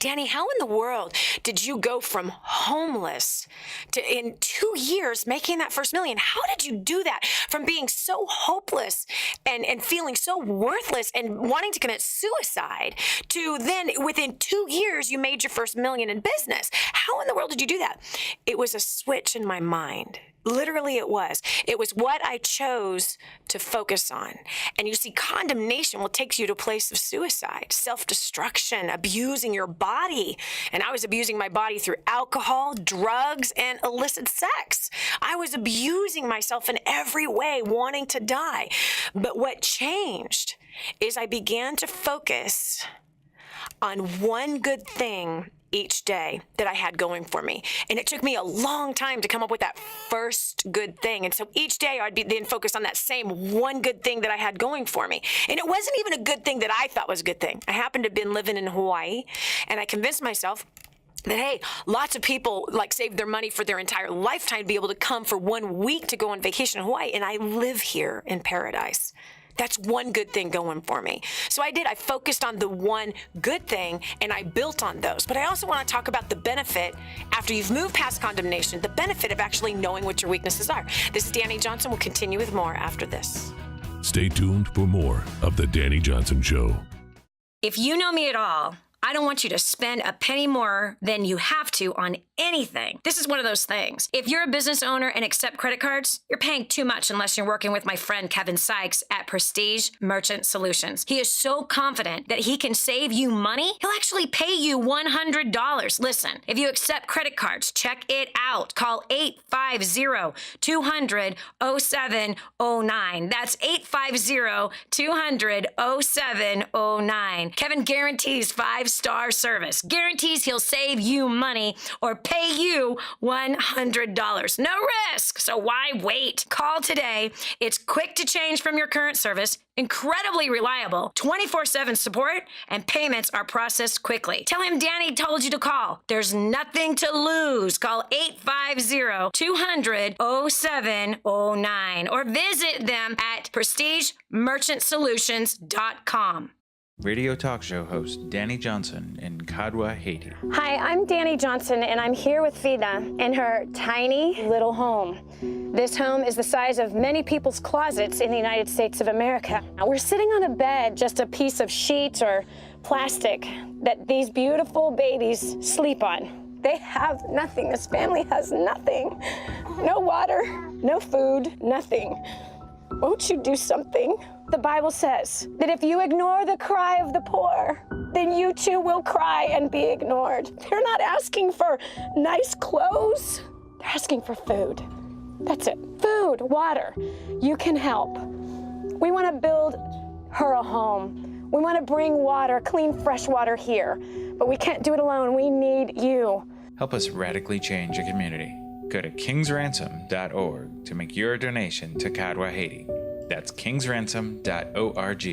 Dani, how in the world did you go from homeless to in 2 years making that first million? How did you do that from being so hopeless and feeling so worthless and wanting to commit suicide to then within 2 years you made your first million in business? How in the world did you do that? It was a switch in my mind. Literally, it was. It was what I chose to focus on. And you see, condemnation will take you to a place of suicide, self-destruction, abusing your body. And I was abusing my body through alcohol, drugs, and illicit sex. I was abusing myself in every way, wanting to die. But what changed is I began to focus on one good thing each day that I had going for me. And it took me a long time to come up with that first good thing. And so each day I'd be then focused on that same one good thing that I had going for me. And it wasn't even a good thing that I thought was a good thing. I happened to have been living in Hawaii, and I convinced myself that, hey, lots of people like save their money for their entire lifetime to be able to come for 1 week to go on vacation in Hawaii. And I live here in paradise. That's one good thing going for me. So I did. I focused on the one good thing, and I built on those. But I also want to talk about the benefit after you've moved past condemnation, the benefit of actually knowing what your weaknesses are. This is Dani Johnson. We'll continue with more after this. Stay tuned for more of The Dani Johnson Show. If you know me at all, I don't want you to spend a penny more than you have to on anything. This is one of those things. If you're a business owner and accept credit cards, you're paying too much unless you're working with my friend Kevin Sykes at Prestige Merchant Solutions. He is so confident that he can save you money, he'll actually pay you $100. Listen, if you accept credit cards, check it out. Call 850-200-0709. That's 850-200-0709. Kevin guarantees 5-star service. Guarantees he'll save you money or pay you $100. No risk, so why wait? Call today. It's quick to change from your current service, incredibly reliable, 24/7 support, and payments are processed quickly. Tell him Dani told you to call. There's nothing to lose. Call 850-200-0709 or visit them at prestigemerchantsolutions.com. Radio talk show host Dani Johnson in Kadwa, Haiti. Hi, I'm Dani Johnson, and I'm here with Vida in her tiny little home. This home is the size of many people's closets in the United States of America. Now, we're sitting on a bed, just a piece of sheets or plastic that these beautiful babies sleep on. They have nothing. This family has nothing. No water, no food, nothing. Won't you do something? The Bible says that if you ignore the cry of the poor, then you too will cry and be ignored. They're not asking for nice clothes. They're asking for food. That's it. Food, water. You can help. We want to build her a home. We want to bring water, clean, fresh water here. But we can't do it alone. We need you. Help us radically change a community. Go to kingsransom.org to make your donation to Kadwa, Haiti. That's kingsransom.org.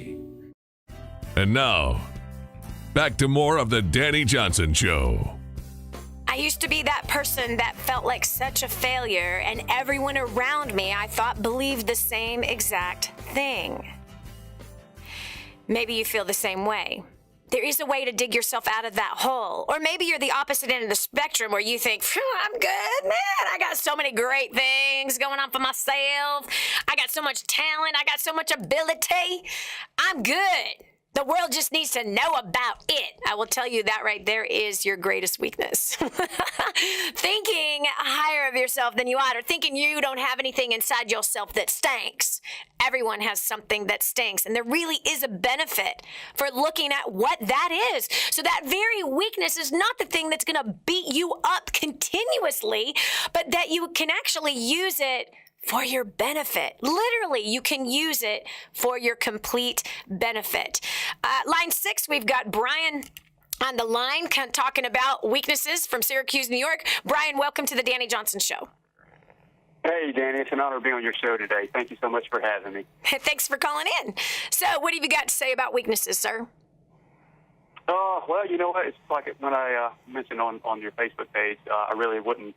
And now, back to more of The Dani Johnson Show. I used to be that person that felt like such a failure, and everyone around me, I thought, believed the same exact thing. Maybe you feel the same way. There is a way to dig yourself out of that hole. Or maybe you're the opposite end of the spectrum where you think, I'm good, man. I got so many great things going on for myself. I got so much talent. I got so much ability. I'm good. The world just needs to know about it. I will tell you that right there is your greatest weakness. Thinking higher of yourself than you ought, or thinking you don't have anything inside yourself that stinks. Everyone has something that stinks, and there really is a benefit for looking at what that is. So that very weakness is not the thing that's going to beat you up continuously, but that you can actually use it for your benefit. Literally, you can use it for your complete benefit. Line 6, we've got Brian on the line talking about weaknesses from Syracuse, New York. Brian, welcome to the Dani Johnson Show. Hey, Dani, it's an honor to be on your show today. Thank you so much for having me. Thanks for calling in. So what have you got to say about weaknesses, sir? Well, you know what? It's like when I mentioned on your Facebook page, I really wouldn't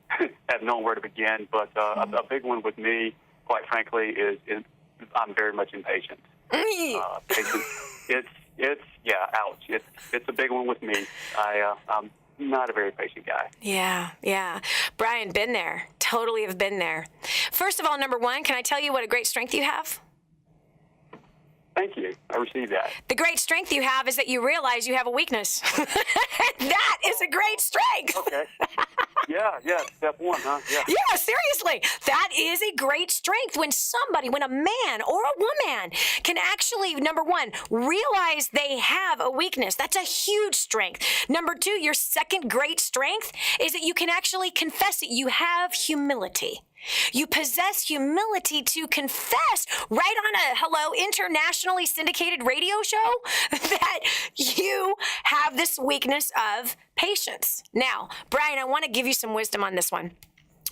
have known where to begin. But a big one with me, quite frankly, is I'm very much impatient. Ouch. It's a big one with me. I'm not a very patient guy. Yeah. Brian, been there. Totally have been there. First of all, number one, can I tell you what a great strength you have? Thank you. I received that. The great strength you have is that you realize you have a weakness. That is a great strength. Okay. Yeah. Step one, huh? Yeah, seriously. That is a great strength when a man or a woman can actually, number one, realize they have a weakness. That's a huge strength. Number two, your second great strength is that you can actually confess it. You have humility. You possess humility to confess right on a internationally syndicated radio show that you have this weakness of patience. Now, Brian, I want to give you some wisdom on this one,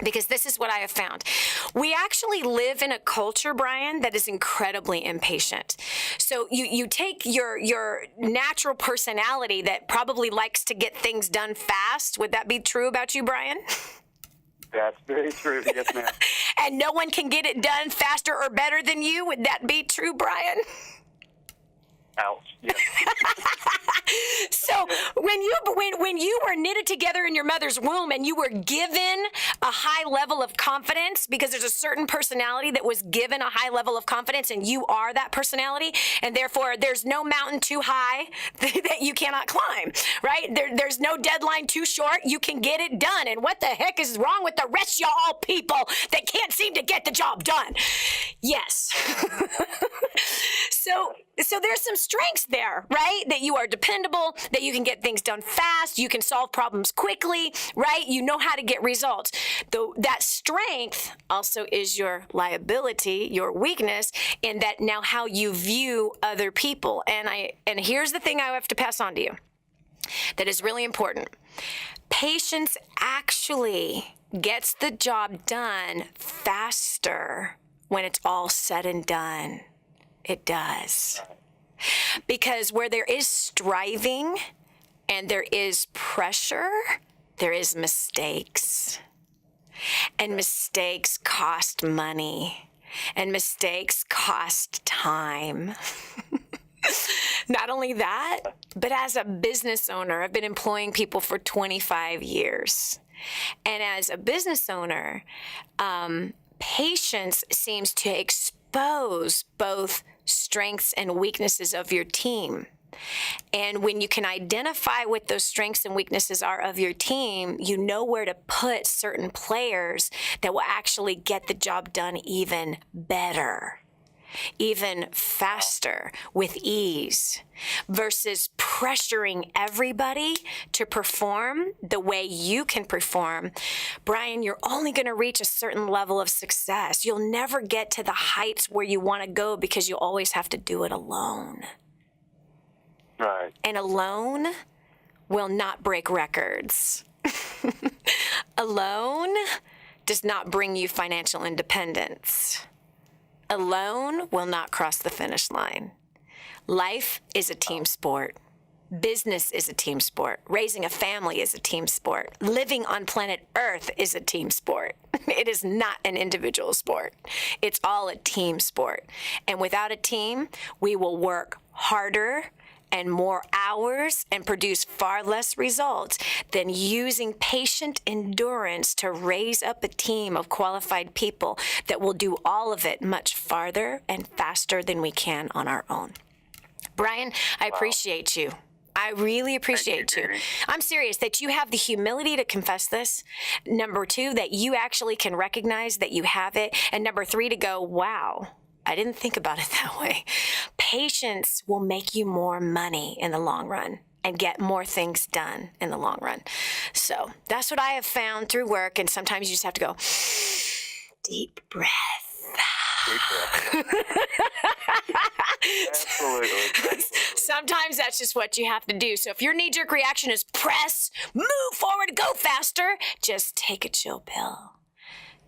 because this is what I have found. We actually live in a culture, Brian, that is incredibly impatient. So you take your natural personality that probably likes to get things done fast. Would that be true about you, Brian? That's very true. Yes, ma'am. And no one can get it done faster or better than you. Would that be true, Brian? Ouch. Yes. So when you were knitted together in your mother's womb and you were given a high level of confidence, because there's a certain personality that was given a high level of confidence, and you are that personality, and therefore there's no mountain too high that you cannot climb, right? There's no deadline too short. You can get it done. And what the heck is wrong with the rest of y'all people that can't seem to get the job done? Yes. So there's some strengths there, right? That you are dependable, that you can get things done fast, you can solve problems quickly, right? You know how to get results. Though that strength also is your liability, your weakness, in that now how you view other people. And here's the thing I have to pass on to you that is really important. Patience actually gets the job done faster when it's all said and done. It does. Because where there is striving and there is pressure, there is mistakes. And mistakes cost money. And mistakes cost time. Not only that, but as a business owner, I've been employing people for 25 years. And as a business owner, patience seems to expose both strengths and weaknesses of your team. And when you can identify what those strengths and weaknesses are of your team, you know where to put certain players that will actually get the job done even better, even faster, with ease, versus pressuring everybody to perform the way you can perform. Brian, you're only going to reach a certain level of success. You'll never get to the heights where you want to go because you always have to do it alone. Right. And alone will not break records. Alone does not bring you financial independence. Alone will not cross the finish line. Life is a team sport. Business is a team sport. Raising a family is a team sport. Living on planet Earth is a team sport. It is not an individual sport. It's all a team sport. And without a team, we will work harder and more hours and produce far less results than using patient endurance to raise up a team of qualified people that will do all of it much farther and faster than we can on our own. Brian, I appreciate you. I really appreciate you. I'm serious that you have the humility to confess this. Number two, that you actually can recognize that you have it. And number three, to go, wow, I didn't think about it that way. Patience will make you more money in the long run and get more things done in the long run. So that's what I have found through work. And sometimes you just have to go, deep breath. Absolutely. Sometimes that's just what you have to do. So if your knee-jerk reaction is press, move forward, go faster, just take a chill pill.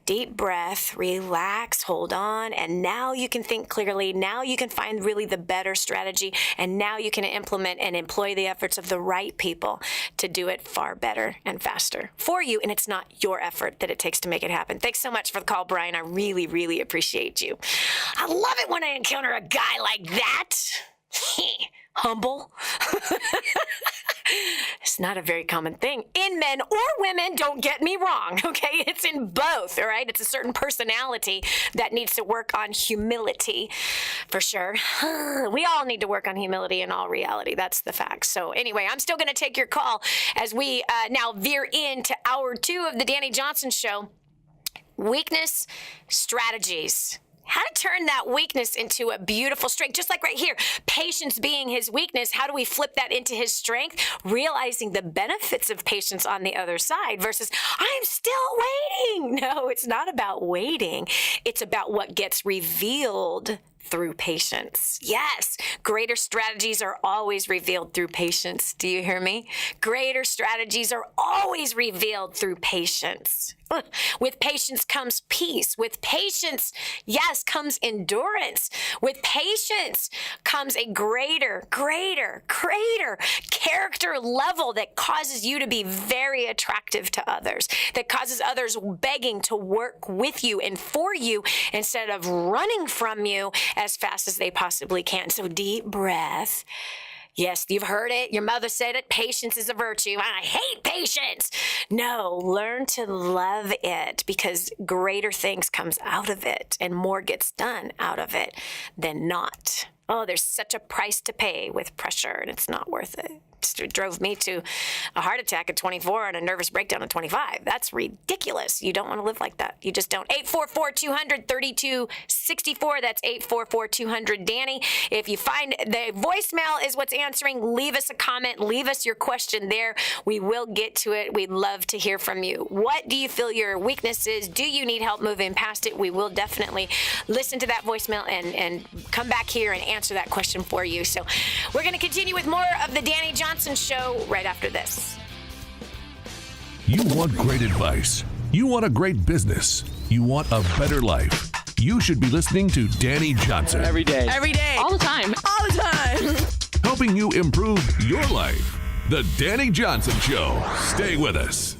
Deep breath, relax, hold on, and now you can think clearly. Now you can find really the better strategy, and now you can implement and employ the efforts of the right people to do it far better and faster for you, and it's not your effort that it takes to make it happen. Thanks so much for the call, Brian. I really, really appreciate you. I love it when I encounter a guy like that. Humble. It's not a very common thing in men or women, don't get me wrong, okay? It's in both, all right? It's a certain personality that needs to work on humility, for sure. We all need to work on humility in all reality. That's the fact. So anyway, I'm still going to take your call as we now veer into hour 2 of the Dani Johnson Show. Weakness strategies. How to turn that weakness into a beautiful strength, just like right here. Patience being his weakness, how do we flip that into his strength? Realizing the benefits of patience on the other side versus, I'm still waiting. No, it's not about waiting. It's about what gets revealed through patience. Yes, greater strategies are always revealed through patience. Do you hear me? Greater strategies are always revealed through patience. With patience comes peace. With patience, yes, comes endurance. With patience comes a greater character level that causes you to be very attractive to others, that causes others begging to work with you and for you instead of running from you as fast as they possibly can. So deep breath. Yes, you've heard it. Your mother said it. Patience is a virtue. I hate patience. No, learn to love it because greater things comes out of it and more gets done out of it than not. Oh, there's such a price to pay with pressure and it's not worth it. It drove me to a heart attack at 24 and a nervous breakdown at 25. That's ridiculous. You don't want to live like that. You just don't. 844-200-3264. That's 844-200-DANI. If you find the voicemail is what's answering, leave us a comment. Leave us your question there. We will get to it. We'd love to hear from you. What do you feel your weakness is? Do you need help moving past it? We will definitely listen to that voicemail and come back here and answer that question for you. So we're going to continue with more of the Dani Johnson Show right after this. You want great advice. You want a great business. You want a better life. You should be listening to Dani Johnson. Every day. Every day. All the time. All the time. Helping you improve your life. The Dani Johnson Show. Stay with us.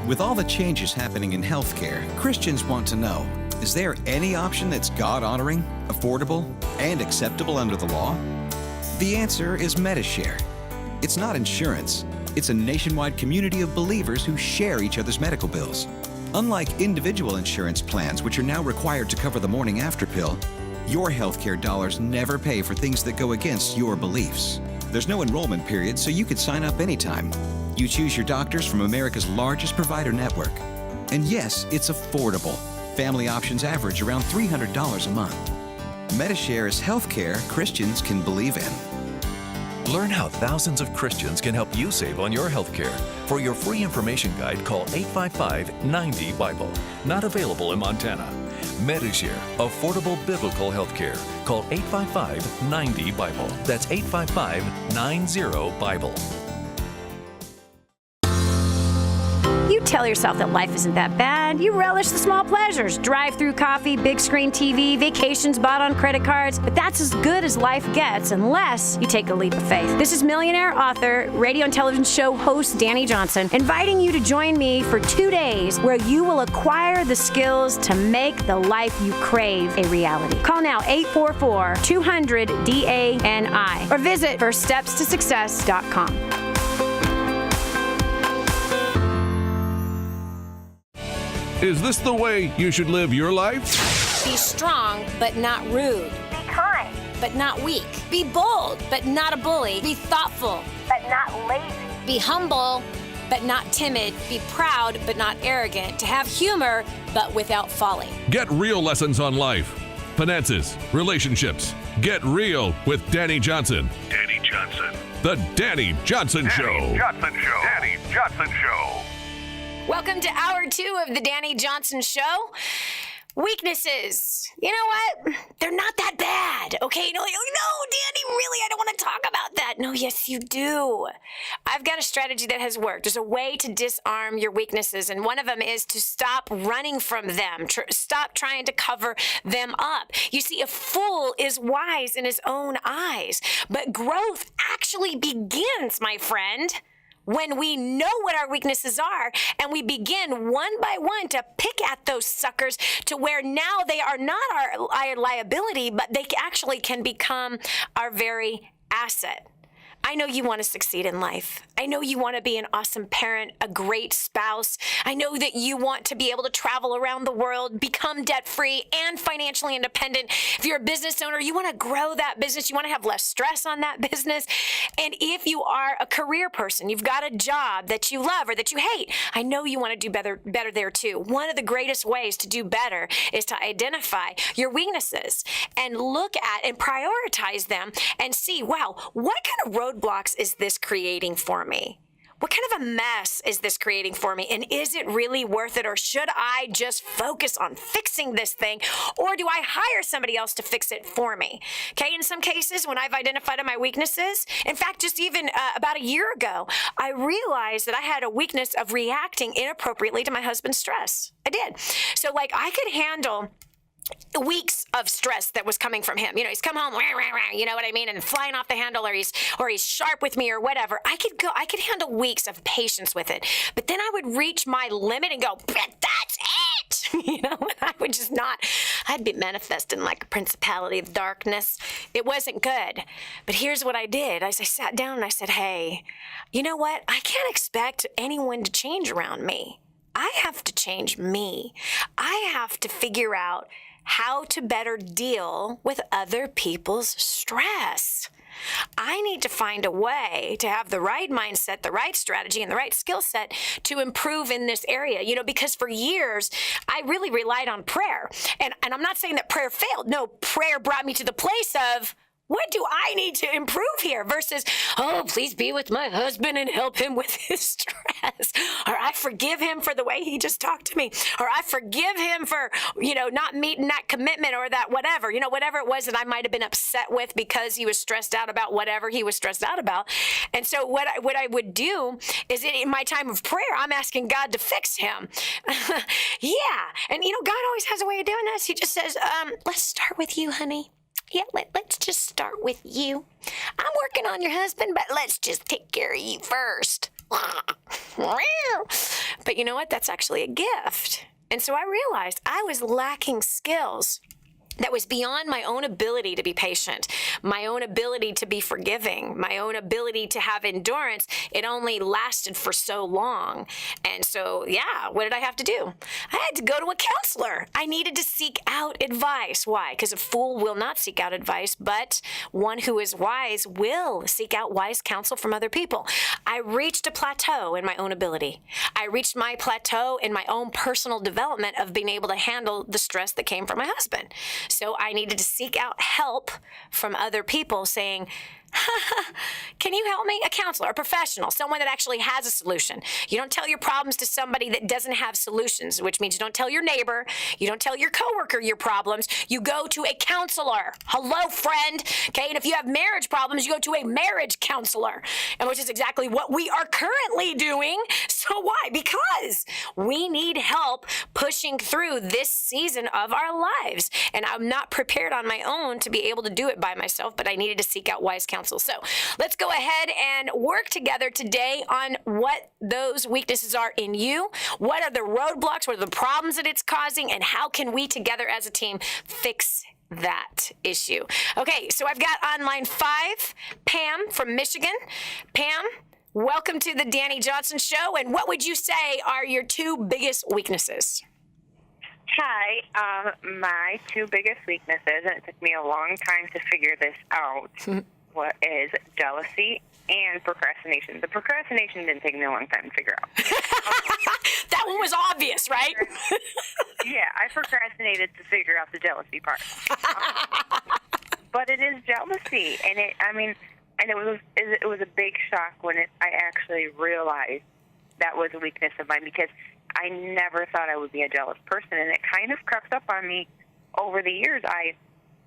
With all the changes happening in healthcare, Christians want to know, is there any option that's God-honoring, affordable, and acceptable under the law? The answer is Medishare. It's not insurance. It's a nationwide community of believers who share each other's medical bills. Unlike individual insurance plans, which are now required to cover the morning after pill, your healthcare dollars never pay for things that go against your beliefs. There's no enrollment period, so you could sign up anytime. You choose your doctors from America's largest provider network. And yes, it's affordable. Family options average around $300 a month. Medishare is healthcare Christians can believe in. Learn how thousands of Christians can help you save on your health care. For your free information guide, call 855-90-BIBLE. Not available in Montana. Medishare, affordable biblical health care. Call 855-90-BIBLE. That's 855-90-BIBLE. You tell yourself that life isn't that bad. You relish the small pleasures. Drive-through coffee, big screen TV, vacations bought on credit cards. But that's as good as life gets unless you take a leap of faith. This is millionaire author, radio and television show host Dani Johnson, inviting you to join me for 2 days where you will acquire the skills to make the life you crave a reality. Call now 844-200-DANI or visit firststepstosuccess.com. Is this the way you should live your life? Be strong, but not rude. Be kind, but not weak. Be bold, but not a bully. Be thoughtful, but not lazy. be humble, but not timid. Be proud, but not arrogant. To have humor, but without folly. Get real lessons on life, finances, relationships. Get real with Dani Johnson. Dani Johnson. The Dani Johnson Show. Dani Johnson Show. Dani Johnson Show. Welcome to Hour 2 of the Dani Johnson Show. Weaknesses. You know what? They're not that bad. Okay? No, Dani, really, I don't want to talk about that. No, yes, you do. I've got a strategy that has worked. There's a way to disarm your weaknesses, and one of them is to stop running from them. Stop trying to cover them up. You see, a fool is wise in his own eyes, but growth actually begins, my friend, when we know what our weaknesses are and we begin one by one to pick at those suckers to where now they are not our liability, but they actually can become our very asset. I know you want to succeed in life. I know you want to be an awesome parent, a great spouse. I know that you want to be able to travel around the world, become debt-free and financially independent. If you're a business owner, you want to grow that business. You want to have less stress on that business. And if you are a career person, you've got a job that you love or that you hate, I know you want to do better there too. One of the greatest ways to do better is to identify your weaknesses and look at and prioritize them and see, wow, what kind of roadblocks is this creating for me? What kind of a mess is this creating for me? And is it really worth it? Or should I just focus on fixing this thing? Or do I hire somebody else to fix it for me? Okay, in some cases, when I've identified my weaknesses, in fact, just even about a year ago, I realized that I had a weakness of reacting inappropriately to my husband's stress. I did. So like I could handle weeks of stress that was coming from him. You know, he's come home, you know what I mean, and flying off the handle, or he's sharp with me or whatever. I could handle weeks of patience with it. But then I would reach my limit and go, that's it. You know, and I would just not, I'd be manifesting like a principality of darkness. It wasn't good. But here's what I did. As I sat down and I said, hey, you know what? I can't expect anyone to change around me. I have to change me. I have to figure out how to better deal with other people's stress. I need to find a way to have the right mindset, the right strategy, and the right skill set to improve in this area. You know, because for years, I really relied on prayer. And I'm not saying that prayer failed. No, prayer brought me to the place of, what do I need to improve here? Versus, oh, please be with my husband and help him with his stress. Or I forgive him for the way he just talked to me. Or I forgive him for, you know, not meeting that commitment or that whatever, you know, whatever it was that I might have been upset with because he was stressed out about whatever he was stressed out about. And so what I would do is in my time of prayer, I'm asking God to fix him. Yeah. And, you know, God always has a way of doing this. He just says, let's start with you, honey. Yeah, let's just start with you. I'm working on your husband, but let's just take care of you first. But you know what? That's actually a gift. And so I realized I was lacking skills that was beyond my own ability to be patient, my own ability to be forgiving, my own ability to have endurance. It only lasted for so long. And so, yeah, what did I have to do? I had to go to a counselor. I needed to seek out advice. Why? Because a fool will not seek out advice, but one who is wise will seek out wise counsel from other people. I reached a plateau in my own ability. I reached my plateau in my own personal development of being able to handle the stress that came from my husband. So I needed to seek out help from other people saying, can you help me? A counselor, a professional, someone that actually has a solution. You don't tell your problems to somebody that doesn't have solutions, which means you don't tell your neighbor, you don't tell your coworker your problems. You go to a counselor. Hello, friend. Okay, and if you have marriage problems, you go to a marriage counselor, and which is exactly what we are currently doing. So why? Because we need help pushing through this season of our lives, and I'm not prepared on my own to be able to do it by myself, but I needed to seek out wise counsel. So let's go ahead and work together today on what those weaknesses are in you. What are the roadblocks? What are the problems that it's causing? And how can we together as a team fix that issue? Okay, so I've got on line 5, Pam from Michigan. Pam, welcome to the Dani Johnson Show. And what would you say are your 2 biggest weaknesses? Hi, my 2 biggest weaknesses, and it took me a long time to figure this out, what is jealousy and procrastination. The procrastination didn't take me a long time to figure out. That one was obvious, right? Yeah, I procrastinated to figure out the jealousy part. But it is jealousy, and it was a big shock when I actually realized that was a weakness of mine, because I never thought I would be a jealous person, and it kind of crept up on me over the years. I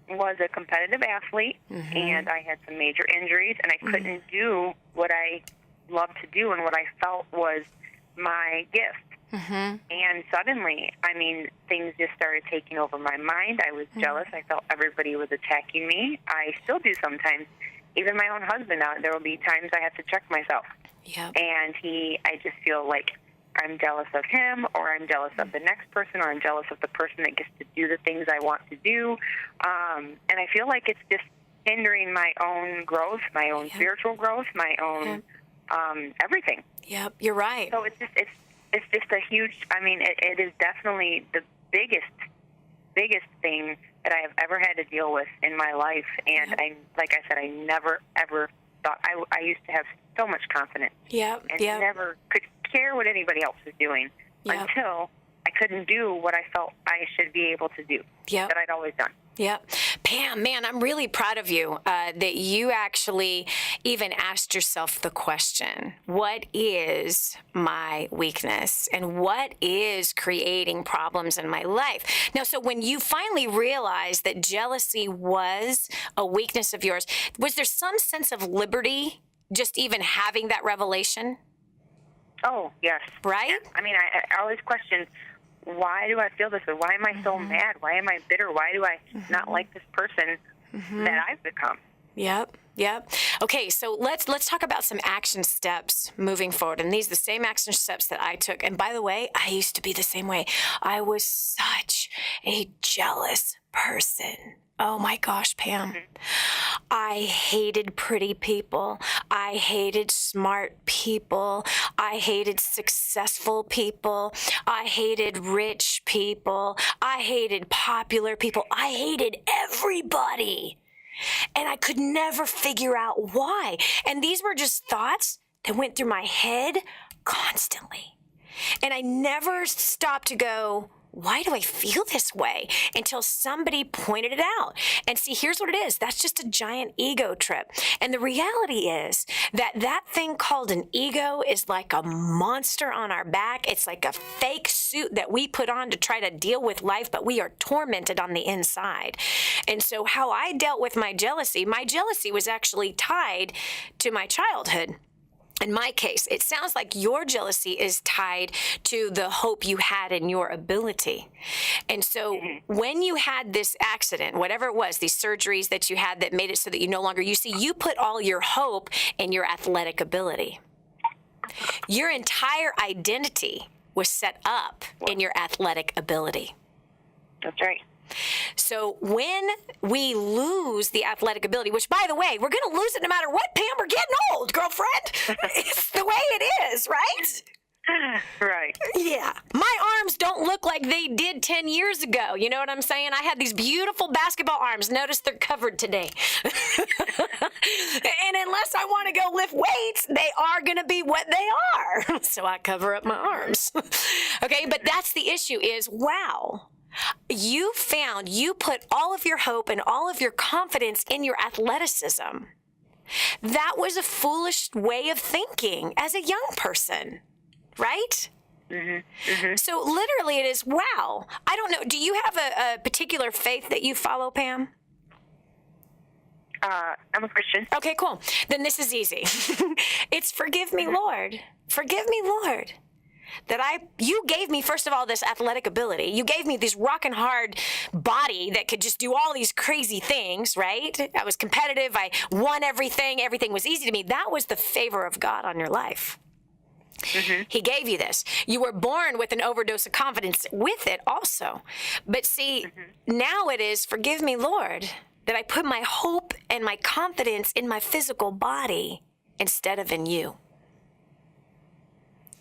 was a competitive athlete, and I had some major injuries, and I couldn't do what I loved to do and what I felt was my gift. And suddenly, I mean, things just started taking over my mind. I was jealous. I felt everybody was attacking me. I still do sometimes. Even my own husband, there will be times I have to check myself. And I just feel like I'm jealous of him, or I'm jealous of the next person, or I'm jealous of the person that gets to do the things I want to do. And I feel like it's just hindering my own growth, my own spiritual growth, my own everything. Yep, you're right. So it's just a huge, I mean, it is definitely the biggest thing that I have ever had to deal with in my life. And like I said, I never, ever thought, I used to have so much confidence. And never could care what anybody else was doing until I couldn't do what I felt I should be able to do that I'd always done. Pam, man, I'm really proud of you that you actually even asked yourself the question, what is my weakness and what is creating problems in my life? Now, so when you finally realized that jealousy was a weakness of yours, was there some sense of liberty just even having that revelation? Oh, yes. Right? I mean, I always question, why do I feel this way? Why am I so mad? Why am I bitter? Why do I not like this person that I've become? Yep. Okay, so let's talk about some action steps moving forward. And these are the same action steps that I took. And by the way, I used to be the same way. I was such a jealous person. Oh my gosh, Pam. I hated pretty people. I hated smart people. I hated successful people. I hated rich people. I hated popular people. I hated everybody. And I could never figure out why. And these were just thoughts that went through my head constantly. And I never stopped to go, why do I feel this way? Until somebody pointed it out. And see, here's what it is. That's just a giant ego trip. And the reality is that thing called an ego is like a monster on our back. It's like a fake suit that we put on to try to deal with life, but we are tormented on the inside. And so how I dealt with my jealousy was actually tied to my childhood. In my case, it sounds like your jealousy is tied to the hope you had in your ability. And so when you had this accident, whatever it was, these surgeries that you had that made it so that you put all your hope in your athletic ability. Your entire identity was set up in your athletic ability. That's right. So when we lose the athletic ability, which, by the way, we're going to lose it no matter what, Pam, we're getting old, girlfriend. It's the way it is, right? Right. Yeah. My arms don't look like they did 10 years ago. You know what I'm saying? I had these beautiful basketball arms. Notice they're covered today. And unless I want to go lift weights, they are going to be what they are. So I cover up my arms. Okay, but that's the issue is, wow. You put all of your hope and all of your confidence in your athleticism. That was a foolish way of thinking as a young person, right? So literally it is, wow. I don't know. Do you have a particular faith that you follow, Pam? I'm a Christian. Okay, cool. Then this is easy. It's forgive me, Lord. Forgive me, Lord. You gave me, first of all, this athletic ability. You gave me this rockin' hard body that could just do all these crazy things, right? I was competitive. I won everything. Everything was easy to me. That was the favor of God on your life. He gave you this. You were born with an overdose of confidence with it also. But see, now it is, forgive me, Lord, that I put my hope and my confidence in my physical body instead of in you.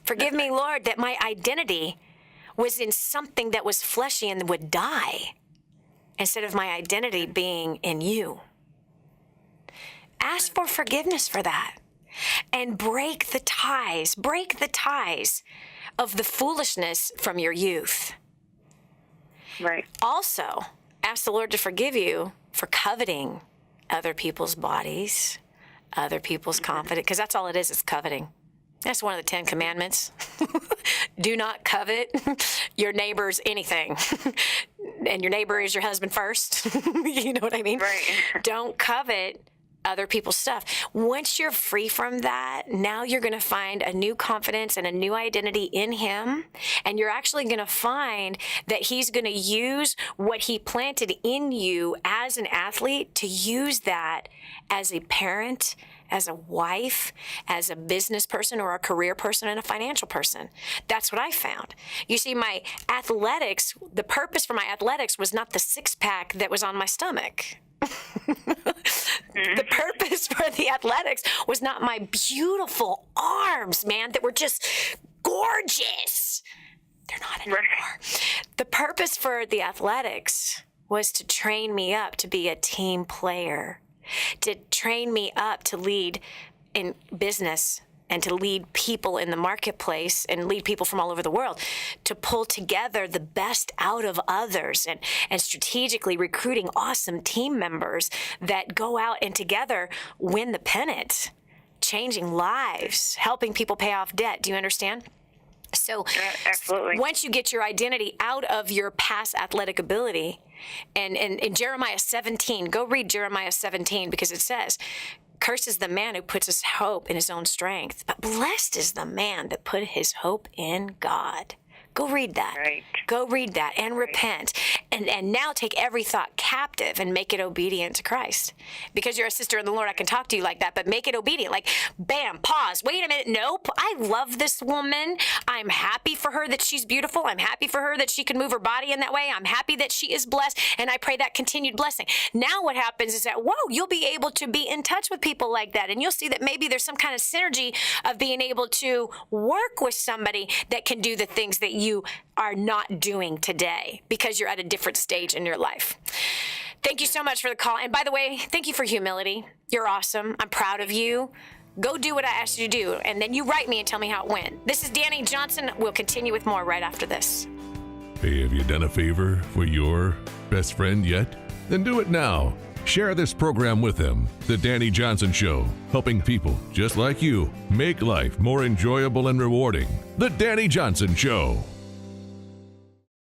Forgive me, Lord, that my identity was in something that was fleshy and would die instead of my identity being in you. Ask for forgiveness for that and break the ties of the foolishness from your youth. Right. Also, ask the Lord to forgive you for coveting other people's bodies, other people's confidence, because that's all it is coveting. That's one of the 10 commandments. Do not covet your neighbor's anything. And your neighbor is your husband first. You know what I mean? Right. Don't covet other people's stuff. Once you're free from that, now you're going to find a new confidence and a new identity in him. And you're actually going to find that he's going to use what he planted in you as an athlete to use that as a parent, as a wife, as a business person or a career person and a financial person. That's what I found. You see, my athletics, the purpose for my athletics was not the six-pack that was on my stomach. The purpose for the athletics was not my beautiful arms, man, that were just gorgeous. They're not anymore. Right. The purpose for the athletics was to train me up to be a team player, to train me up to lead in business and to lead people in the marketplace and lead people from all over the world, to pull together the best out of others and strategically recruiting awesome team members that go out and together win the pennant, changing lives, helping people pay off debt. Do you understand? So absolutely. Once you get your identity out of your past athletic ability, and in Jeremiah 17, go read Jeremiah 17 because it says, cursed is the man who puts his hope in his own strength, but blessed is the man that put his hope in God. Go read that. Right. Go read that and repent. And now take every thought captive and make it obedient to Christ. Because you're a sister in the Lord, I can talk to you like that, but make it obedient. Like, bam, pause. Wait a minute. Nope. I love this woman. I'm happy for her that she's beautiful. I'm happy for her that she can move her body in that way. I'm happy that she is blessed. And I pray that continued blessing. Now what happens is that, whoa, you'll be able to be in touch with people like that. And you'll see that maybe there's some kind of synergy of being able to work with somebody that can do the things that you are not doing today because you're at a different stage in your life. Thank you so much for the call. And by the way, thank you for humility. You're awesome. I'm proud of you. Go do what I asked you to do, and then you write me and tell me how it went. This is Dani Johnson. We'll continue with more right after this. Hey, have you done a favor for your best friend yet? Then do it now. Share this program with them. The Dani Johnson Show, helping people just like you make life more enjoyable and rewarding. The Dani Johnson Show.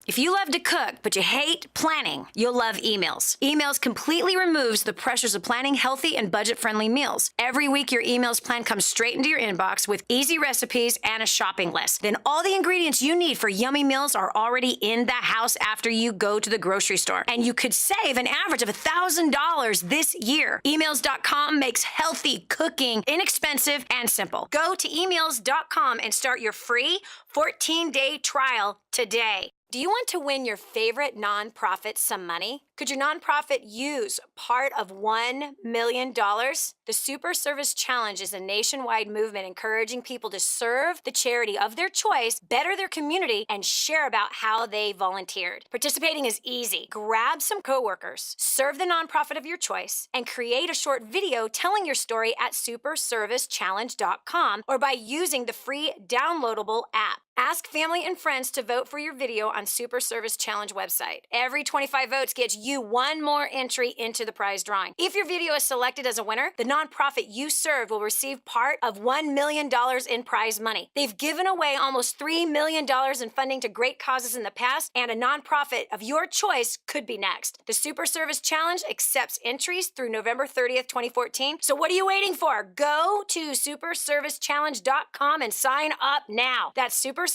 If you love to cook, but you hate planning, you'll love emails. Emails completely removes the pressures of planning healthy and budget-friendly meals. Every week, your emails plan comes straight into your inbox with easy recipes and a shopping list. Then all the ingredients you need for yummy meals are already in the house after you go to the grocery store. And you could save an average of $1,000 this year. Emails.com makes healthy cooking inexpensive and simple. Go to emails.com and start your free 14-day trial today. Do you want to win your favorite nonprofit some money? Could your nonprofit use part of $1 million? The Super Service Challenge is a nationwide movement encouraging people to serve the charity of their choice, better their community, and share about how they volunteered. Participating is easy. Grab some coworkers, serve the nonprofit of your choice, and create a short video telling your story at superservicechallenge.com or by using the free downloadable app. Ask family and friends to vote for your video on Super Service Challenge website. Every 25 votes gets you one more entry into the prize drawing. If your video is selected as a winner, the nonprofit you serve will receive part of $1 million in prize money. They've given away almost $3 million in funding to great causes in the past, and a nonprofit of your choice could be next. The Super Service Challenge accepts entries through November 30th, 2014. So what are you waiting for? Go to superservicechallenge.com and sign up now. That's superservicechallenge.com.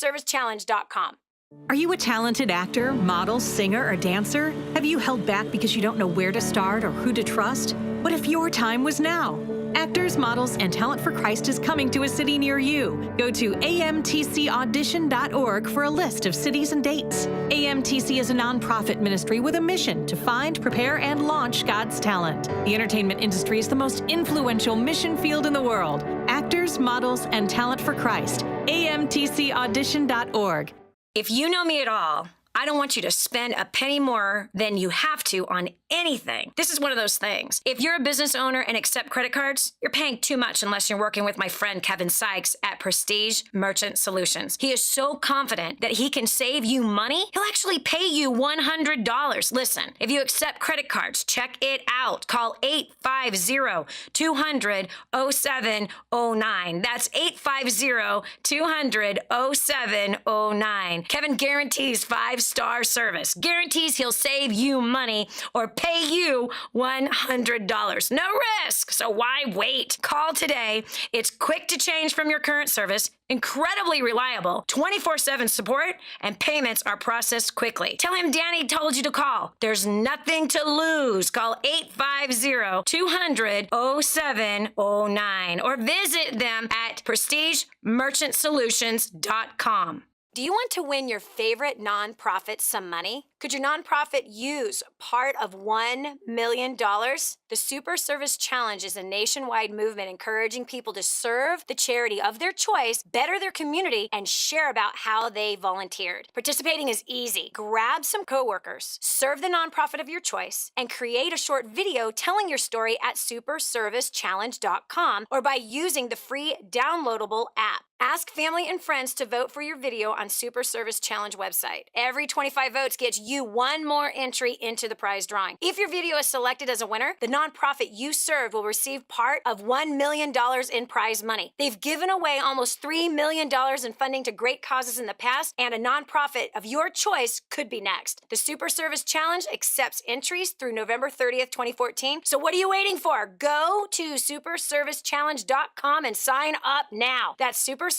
Are you a talented actor, model, singer, or dancer? Have you held back because you don't know where to start or who to trust? What if your time was now? Actors, Models, and Talent for Christ is coming to a city near you. Go to amtcaudition.org for a list of cities and dates. AMTC is a nonprofit ministry with a mission to find, prepare, and launch God's talent. The entertainment industry is the most influential mission field in the world. Actors, Models, and Talent for Christ. amtcaudition.org. If you know me at all, I don't want you to spend a penny more than you have to on anything. This is one of those things. If you're a business owner and accept credit cards, you're paying too much unless you're working with my friend Kevin Sykes at Prestige Merchant Solutions. He is so confident that he can save you money, he'll actually pay you $100. Listen, if you accept credit cards, check it out. Call 850-200-0709. That's 850-200-0709. Kevin guarantees 5-star service. Guarantees he'll save you money or pay you $100. No risk, so why wait? Call today. It's quick to change from your current service, incredibly reliable, 24/7 support, and payments are processed quickly. Tell him Danny told you to call. There's nothing to lose. Call 850-200-0709 or visit them at prestigemerchantsolutions.com. Do you want to win your favorite nonprofit some money? Could your nonprofit use part of $1 million? The Super Service Challenge is a nationwide movement encouraging people to serve the charity of their choice, better their community, and share about how they volunteered. Participating is easy. Grab some coworkers, serve the nonprofit of your choice, and create a short video telling your story at superservicechallenge.com or by using the free downloadable app. Ask family and friends to vote for your video on Super Service Challenge website. Every 25 votes gets you one more entry into the prize drawing. If your video is selected as a winner, the nonprofit you serve will receive part of $1 million in prize money. They've given away almost $3 million in funding to great causes in the past, and a nonprofit of your choice could be next. The Super Service Challenge accepts entries through November 30th, 2014. So what are you waiting for? Go to superservicechallenge.com and sign up now. That's superservicechallenge.com.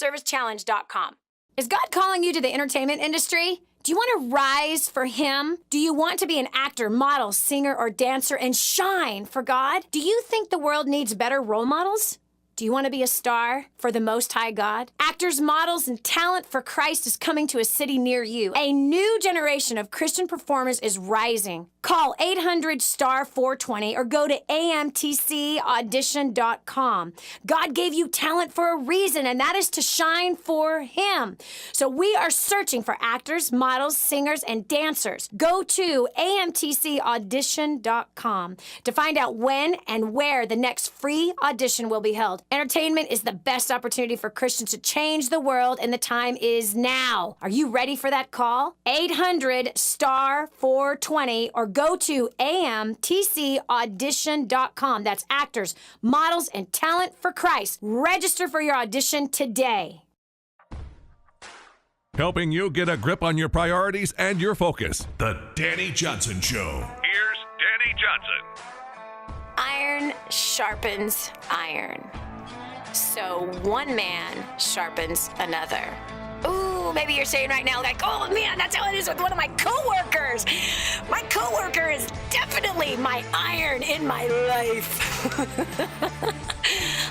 Is God calling you to the entertainment industry? Do you want to rise for Him? Do you want to be an actor, model, singer, or dancer and shine for God? Do you think the world needs better role models? Do you want to be a star for the Most High God? Actors, models, and talent for Christ is coming to a city near you. A new generation of Christian performers is rising. Call 800-STAR-420 or go to amtcaudition.com. God gave you talent for a reason, and that is to shine for Him. So we are searching for actors, models, singers, and dancers. Go to amtcaudition.com to find out when and where the next free audition will be held. Entertainment is the best opportunity for Christians to change the world, and the time is now. Are you ready for that call? 800-STAR-420 or go to amtcaudition.com. That's actors, models, and talent for Christ. Register for your audition today. Helping you get a grip on your priorities and your focus. The Dani Johnson Show. Here's Dani Johnson. Iron sharpens iron. So one man sharpens another. Ooh, maybe you're saying right now, like, oh man, that's how it is with one of my coworkers. My coworker is definitely my iron in my life.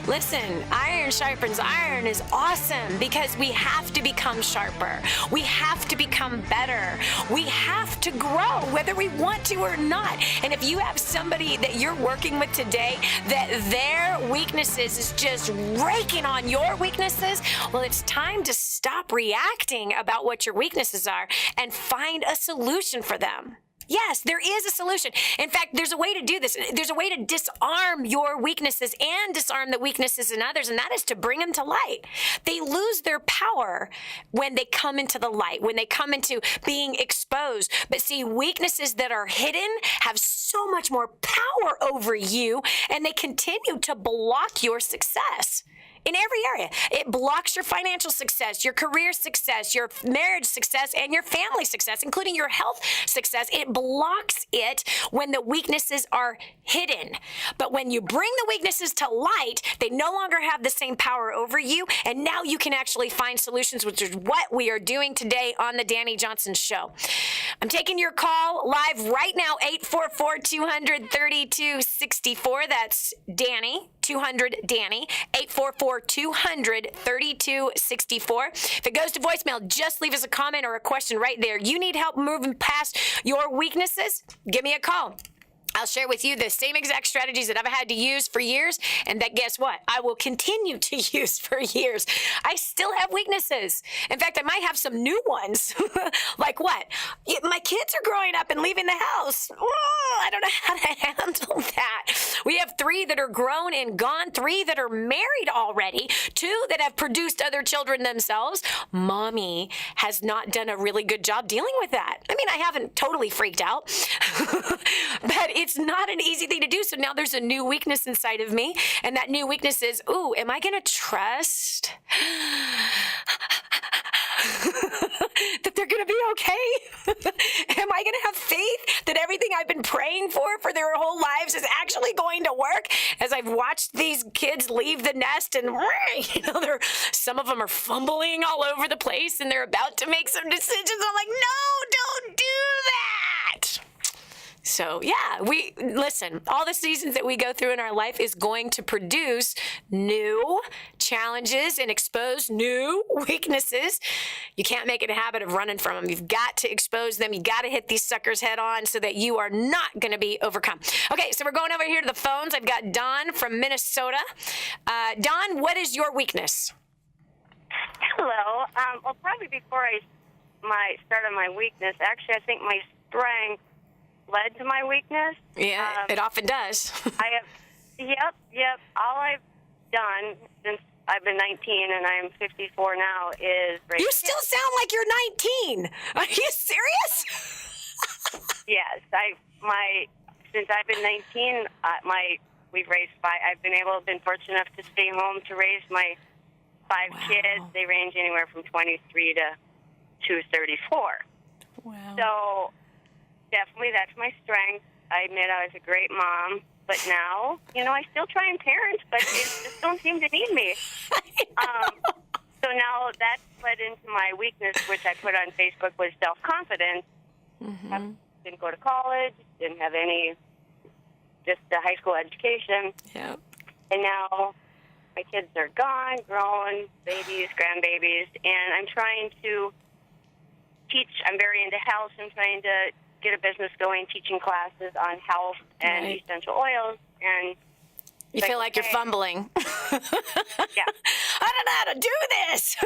Listen, iron sharpens iron is awesome because we have to become sharper. We have to become better. We have to grow whether we want to or not. And if you have somebody that you're working with today that their weaknesses is just raking on your weaknesses, well, it's time to stop reacting about what your weaknesses are and find a solution for them. Yes, there is a solution. In fact, there's a way to do this. There's a way to disarm your weaknesses and disarm the weaknesses in others, and that is to bring them to light. They lose their power when they come into the light, when they come into being exposed. But see, weaknesses that are hidden have so much more power over you, and they continue to block your success. In every area. It blocks your financial success, your career success, your marriage success, and your family success, including your health success. It blocks it when the weaknesses are hidden. But when you bring the weaknesses to light, they no longer have the same power over you, and now you can actually find solutions, which is what we are doing today on the Dani Johnson Show. I'm taking your call live right now, 844-200-3264. That's Dani. 200 Dani, 844-200-3264. If it goes to voicemail, just leave us a comment or a question right there. You need help moving past your weaknesses? Give me a call. I'll share with you the same exact strategies that I've had to use for years, and that guess what? I will continue to use for years. I still have weaknesses. In fact, I might have some new ones. Like what? My kids are growing up and leaving the house. Oh, I don't know how to handle that. We have 3 that are grown and gone, 3 that are married already, 2 that have produced other children themselves. Mommy has not done a really good job dealing with that. I mean, I haven't totally freaked out, but it's not an easy thing to do. So now there's a new weakness inside of me. And that new weakness is, ooh, am I going to trust that they're going to be okay? Am I going to have faith that everything I've been praying for their whole lives is actually going to work? As I've watched these kids leave the nest and, some of them are fumbling all over the place and they're about to make some decisions. I'm like, no, don't do that. So, yeah, listen, all the seasons that we go through in our life is going to produce new challenges and expose new weaknesses. You can't make it a habit of running from them. You've got to expose them. You got to hit these suckers head on so that you are not going to be overcome. Okay, so we're going over here to the phones. I've got Don from Minnesota. Don, what is your Hello. Well, probably before I start on my weakness, actually, I think my strength led to my weakness. Yeah, it often does. Yep. All I've done since I've been 19 and I'm 54 now is raise You still sound like you're 19. Are you serious? Yes. Since I've been 19, we've raised 5. I've been fortunate enough to stay home to raise my 5 kids. They range anywhere from 23 to 34. Wow. So definitely that's my strength. I admit I was a great mom, but now, I still try and parent, but they just don't seem to need me. So now that led into my weakness, which I put on Facebook, was self-confidence. Mm-hmm. Didn't go to college, didn't have just a high school education. Yeah. And now my kids are gone, grown, babies, grandbabies, and I'm trying to teach. I'm very into health. I'm trying to get a business going, teaching classes on health and essential oils. And you feel like you're fumbling. Yeah. I don't know how to do this.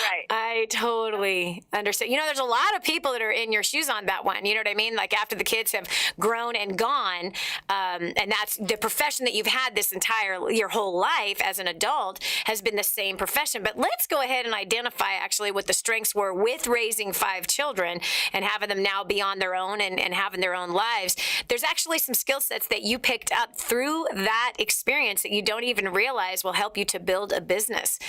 Right. I totally understand. There's a lot of people that are in your shoes on that one. You know what I mean? Like after the kids have grown and gone, and that's the profession that you've had your whole life as an adult has been the same profession. But let's go ahead and identify actually what the strengths were with raising 5 children and having them now be on their own and having their own lives. There's actually some skill sets that you picked up through that experience that you don't even realize will help you to build a business.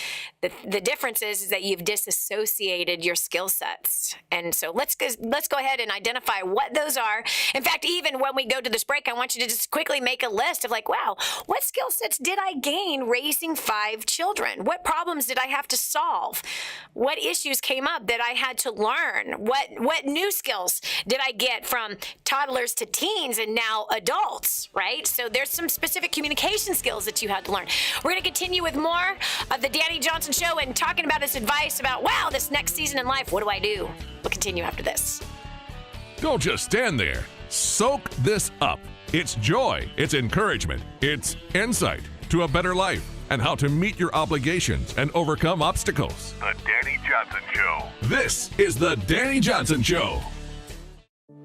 The difference is that you've disassociated your skill sets. And so let's go ahead and identify what those are. In fact, even when we go to this break, I want you to just quickly make a list of wow, what skill sets did I gain raising 5 children? What problems did I have to solve? What issues came up that I had to learn? What new skills did I get from toddlers to teens and now adults, right? So there's some specific communication skills that you had to learn. We're going to continue with more of the Dani Johnson Show and talking about his advice about, this next season in life, what do I do? We'll continue after this. Don't just stand there. Soak this up. It's joy, it's encouragement, it's insight to a better life and how to meet your obligations and overcome obstacles. The Dani Johnson Show. This is the Dani Johnson Show.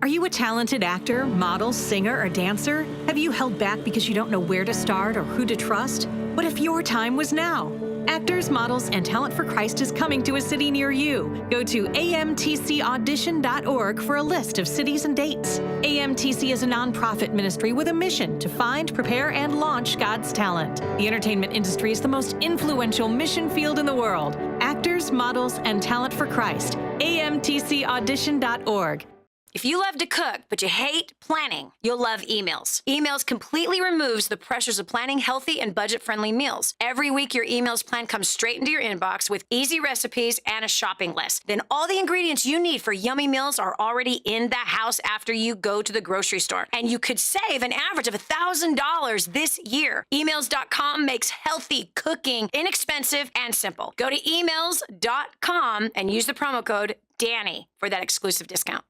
Are you a talented actor, model, singer, or dancer? Have you held back because you don't know where to start or who to trust? What if your time was now? Actors, Models, and Talent for Christ is coming to a city near you. Go to amtcaudition.org for a list of cities and dates. AMTC is a nonprofit ministry with a mission to find, prepare, and launch God's talent. The entertainment industry is the most influential mission field in the world. Actors, Models, and Talent for Christ. amtcaudition.org. If you love to cook, but you hate planning, you'll love emails. Emails completely removes the pressures of planning healthy and budget-friendly meals. Every week, your emails plan comes straight into your inbox with easy recipes and a shopping list. Then all the ingredients you need for yummy meals are already in the house after you go to the grocery store. And you could save an average of $1,000 this year. Emails.com makes healthy cooking inexpensive and simple. Go to emails.com and use the promo code Dani for that exclusive discount.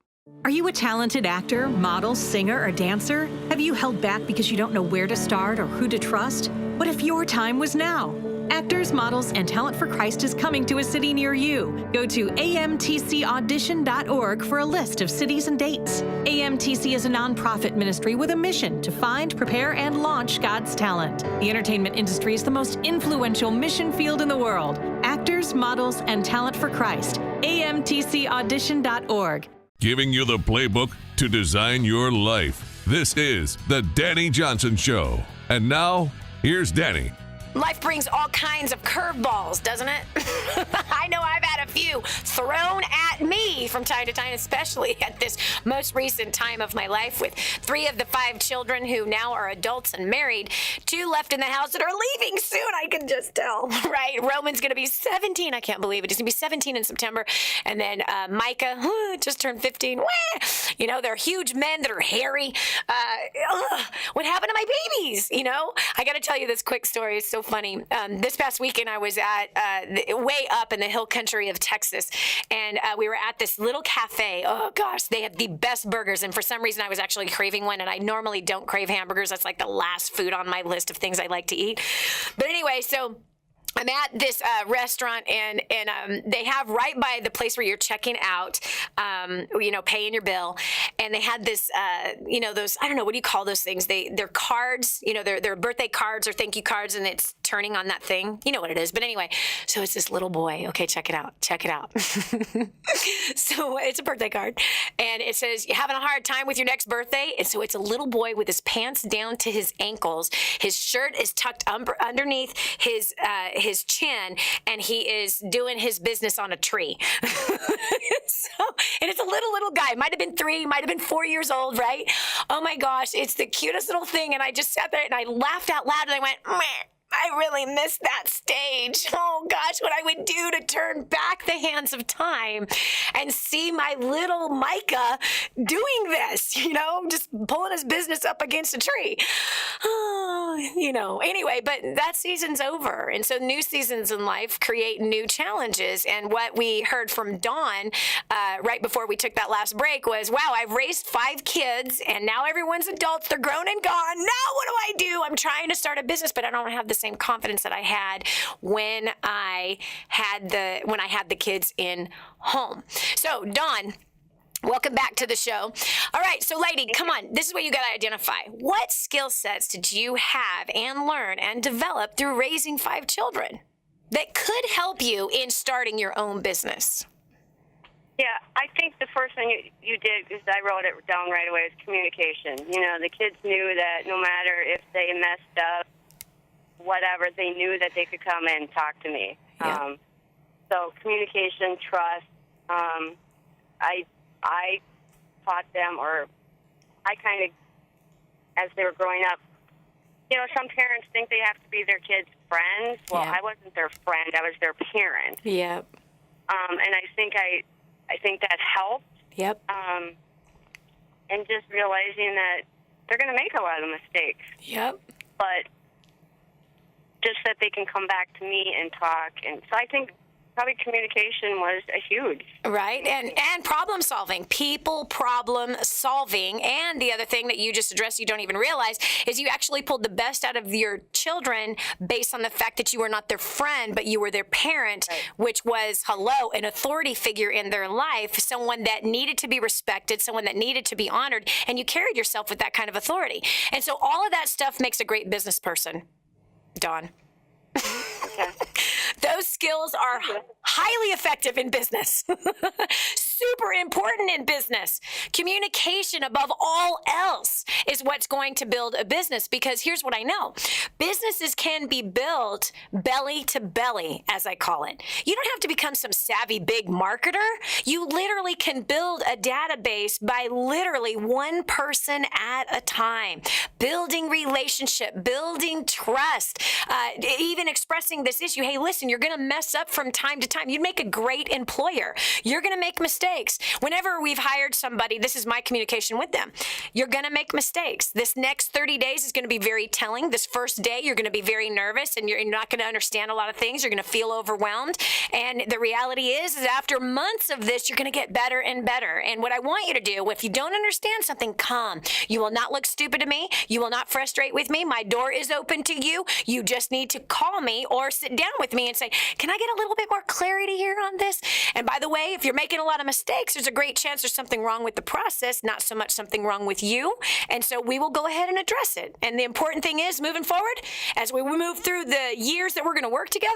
Are you a talented actor, model, singer, or dancer? Have you held back because you don't know where to start or who to trust? What if your time was now? Actors, Models, and Talent for Christ is coming to a city near you. Go to amtcaudition.org for a list of cities and dates. AMTC is a nonprofit ministry with a mission to find, prepare, and launch God's talent. The entertainment industry is the most influential mission field in the world. Actors, Models, and Talent for Christ. amtcaudition.org. Giving you the playbook to design your life. This is the Dani Johnson Show. And now, here's Dani. Life brings all kinds of curveballs, doesn't it? I know I've had a few thrown at me from time to time, especially at this most recent time of my life with 3 of the 5 children who now are adults and married, 2 left in the house that are leaving soon, I can just tell, right? Roman's going to be 17. I can't believe it. He's going to be 17 in September. And then Micah just turned 15. You know, they're huge men that are hairy. What happened to my babies? You know, I got to tell you this quick story. It's so funny. This past weekend, I was at way up in the hill country of Texas, and we were at this little cafe. Oh gosh, they have the best burgers, and for some reason, I was actually craving one. And I normally don't crave hamburgers. That's like the last food on my list of things I like to eat. But anyway, so I'm at this restaurant, and they have right by the place where you're checking out, you know, paying your bill, and they had this, you know, those, I don't know, what do you call those things? They're cards, you know, they're birthday cards or thank you cards, and it's turning on that thing. You know what it is. But anyway, so it's this little boy. Okay, check it out. So it's a birthday card, and it says, "You having a hard time with your next birthday?" And so it's a little boy with his pants down to his ankles. His shirt is tucked underneath his chin, and he is doing his business on a tree. And it's a little guy. Might have been 3, might have been 4 years old, right? Oh my gosh, it's the cutest little thing. And I just sat there and I laughed out loud, and I went, meh. I really missed that stage. Oh gosh, what I would do to turn back the hands of time and see my little Micah doing this, you know, just pulling his business up against a tree. Oh, you know, anyway, but that season's over. And so new seasons in life create new challenges. And what we heard from Dawn right before we took that last break was, wow, I've raised 5 kids and now everyone's adults. They're grown and gone. Now what do? I'm trying to start a business, but I don't have the same confidence that I had when I had the kids in home. So, Dawn, welcome back to the show. All right, so lady, come on. This is what you got to identify. What skill sets did you have and learn and develop through raising 5 children that could help you in starting your own business? Yeah, I think the first thing you did, because I wrote it down right away, is communication. You know, the kids knew that no matter if they messed up, whatever, they knew that they could come and talk to me. Yeah. So communication, trust. I taught them, or I kind of, as they were growing up, you know, some parents think they have to be their kids' friends. Well, I wasn't their friend; I was their parent. Yep. And I think that helped. Yep. And just realizing that they're going to make a lot of mistakes. Yep. But just that they can come back to me and talk. And so I think probably communication was a huge. Right, and problem solving, people problem solving. And the other thing that you just addressed, you don't even realize, is you actually pulled the best out of your children based on the fact that you were not their friend, but you were their parent, right, which was, an authority figure in their life, someone that needed to be respected, someone that needed to be honored, and you carried yourself with that kind of authority. And so all of that stuff makes a great business person, Dawn. Okay. Those skills are highly effective in business. Super important in business. Communication above all else is what's going to build a business, because here's what I know. Businesses can be built belly to belly, as I call it. You don't have to become some savvy big marketer. You literally can build a database by literally one person at a time. Building relationship, building trust, even expressing this issue. Hey, listen, you're going to mess up from time to time. You'd make a great employer. You're going to make mistakes. mistakes. Whenever we've hired somebody, this is my communication with them. You're going to make mistakes. This next 30 days is going to be very telling. This first day, you're going to be very nervous and you're not going to understand a lot of things. You're going to feel overwhelmed. And the reality is after months of this, you're going to get better and better. And what I want you to do, if you don't understand something, come. You will not look stupid to me. You will not frustrate with me. My door is open to you. You just need to call me or sit down with me and say, can I get a little bit more clarity here on this? And by the way, if you're making a lot of mistakes, there's a great chance there's something wrong with the process, not so much something wrong with you. And so we will go ahead and address it. And the important thing is moving forward, as we move through the years that we're going to work together,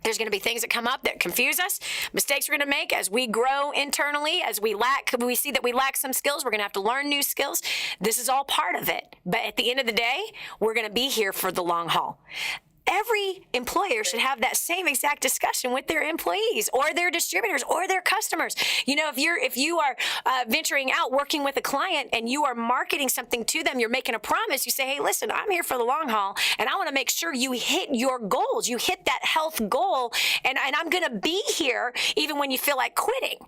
there's going to be things that come up that confuse us, mistakes we're going to make as we grow internally, as we see that we lack some skills, we're going to have to learn new skills. This is all part of it. But at the end of the day, we're going to be here for the long haul. Every employer should have that same exact discussion with their employees or their distributors or their customers. You know, if you are venturing out working with a client and you are marketing something to them, you're making a promise. You say, hey, listen, I'm here for the long haul and I want to make sure you hit your goals. You hit that health goal and I'm going to be here even when you feel like quitting.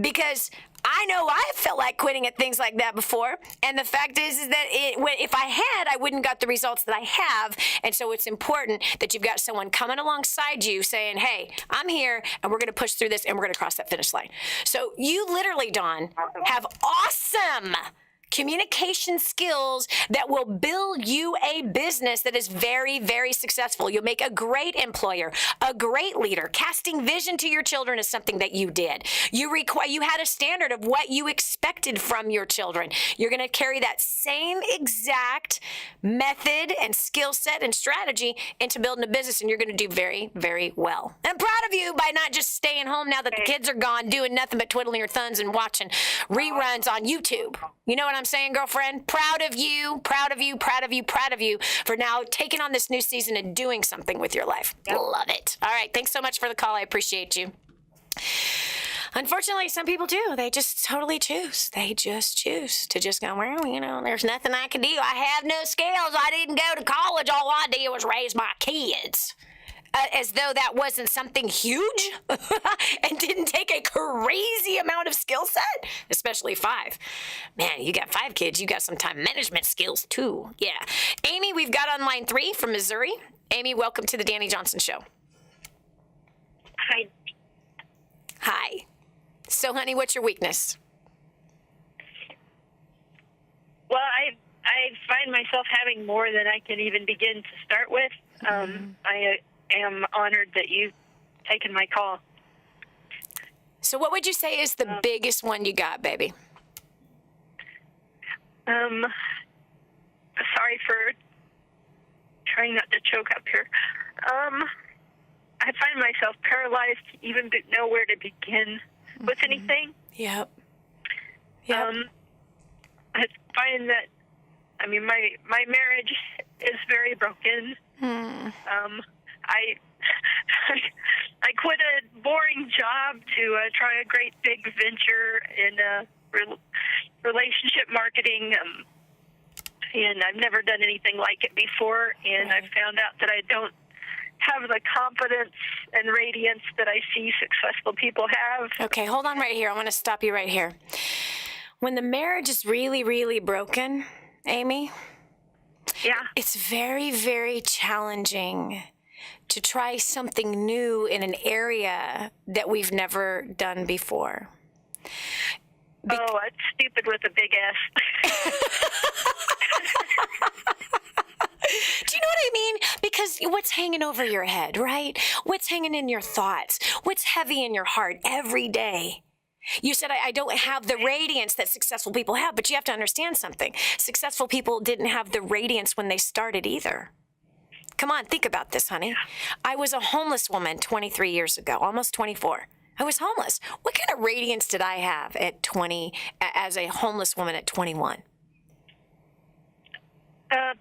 Because I know I've felt like quitting at things like that before. And the fact is that if I had, I wouldn't got the results that I have. And so it's important that you've got someone coming alongside you saying, hey, I'm here and we're going to push through this and we're going to cross that finish line. So you literally, Dawn, have awesome communication skills that will build you a business that is very, very successful. You'll make a great employer, a great leader. Casting vision to your children is something that you did. You had a standard of what you expected from your children. You're going to carry that same exact method and skill set and strategy into building a business, and you're going to do very, very well. I'm proud of you by not just staying home now that the kids are gone, doing nothing but twiddling your thumbs and watching reruns on YouTube. You know what I'm saying, girlfriend? Proud of you, proud of you, proud of you, proud of you for now taking on this new season and doing something with your life. Love it. All right. Thanks so much for the call. I appreciate you. Unfortunately, some people do. They just totally choose. They just choose to just go, well, you know, there's nothing I can do. I have no skills. I didn't go to college. All I did was raise my kids. As though that wasn't something huge and didn't take a crazy amount of skill set, especially 5. Man, you got 5 kids. You got some time management skills, too. Yeah. Amy, we've got on line 3 from Missouri. Amy, welcome to the Dani Johnson Show. Hi. Hi. So, honey, what's your weakness? Well, I find myself having more than I can even begin to start with. I am honored that you've taken my call. So what would you say is the biggest one you got, baby? Sorry for trying not to choke up here. I find myself paralyzed to even know where to begin with anything. Yep. I find that, I mean, my marriage is very broken. I quit a boring job to try a great big venture in relationship marketing, and I've never done anything like it before, and I've found out that I don't have the confidence and radiance that I see successful people have. Okay, hold on right here. I want to stop you right here. When the marriage is really, really broken, Amy, it's very, very challenging to try something new in an area that we've never done before. It's stupid with a big S. Do you know what I mean? Because what's hanging over your head, right? What's hanging in your thoughts? What's heavy in your heart every day? You said, I don't have the radiance that successful people have, but you have to understand something. Successful people didn't have the radiance when they started either. Come on, think about this, honey. I was a homeless woman 23 years ago, almost 24. I was homeless. What kind of radiance did I have at 20 as a homeless woman at 21?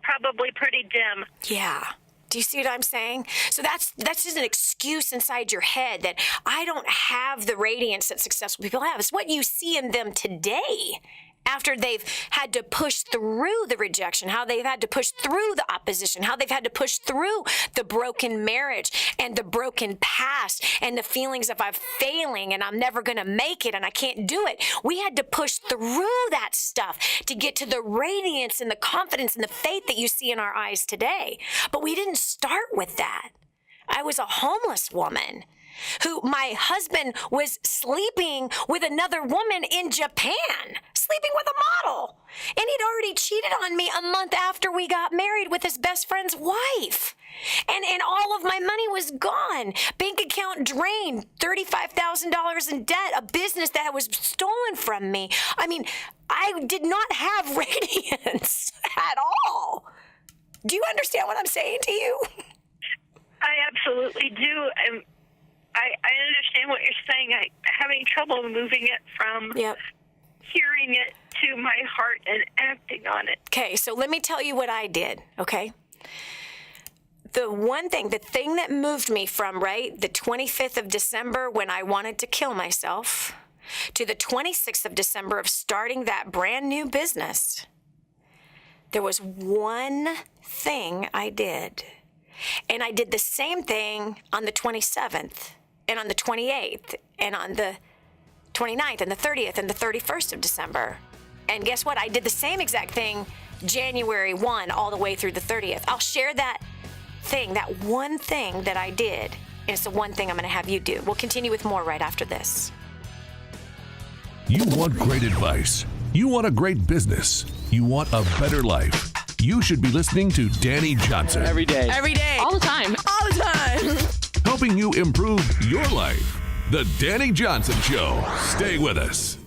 Probably pretty dim. Yeah. Do you see what I'm saying? So that's just an excuse inside your head that I don't have the radiance that successful people have. It's what you see in them today. after they've had to push through the rejection, how they've had to push through the opposition, how they've had to push through the broken marriage and the broken past and the feelings of I'm failing and I'm never going to make it and I can't do it. We had to push through that stuff to get to the radiance and the confidence and the faith that you see in our eyes today. But we didn't start with that. I was a homeless woman who my husband was sleeping with another woman in Japan, sleeping with a model. And he'd already cheated on me a month after we got married with his best friend's wife. And all of my money was gone. Bank account drained, $35,000 in debt, a business that was stolen from me. I mean, I did not have radiance at all. Do you understand what I'm saying to you? I absolutely do. And I understand what you're saying. I'm having trouble moving it from hearing it to my heart and acting on it. Okay, so let me tell you what I did, okay? The thing that moved me from, the 25th of December when I wanted to kill myself to the 26th of December of starting that brand new business, there was one thing I did. And I did the same thing on the 27th and on the 28th and on the 29th and the 30th and the 31st of December. And guess what? I did the same exact thing January 1 all the way through the 30th. I'll share that one thing that I did. And it's the one thing I'm going to have you do. We'll continue with more right after this. You want great advice. You want a great business. You want a better life. You should be listening to Dani Johnson. Every day. Every day. All the time. All the time. Helping you improve your life. The Dani Johnson Show. Stay with us.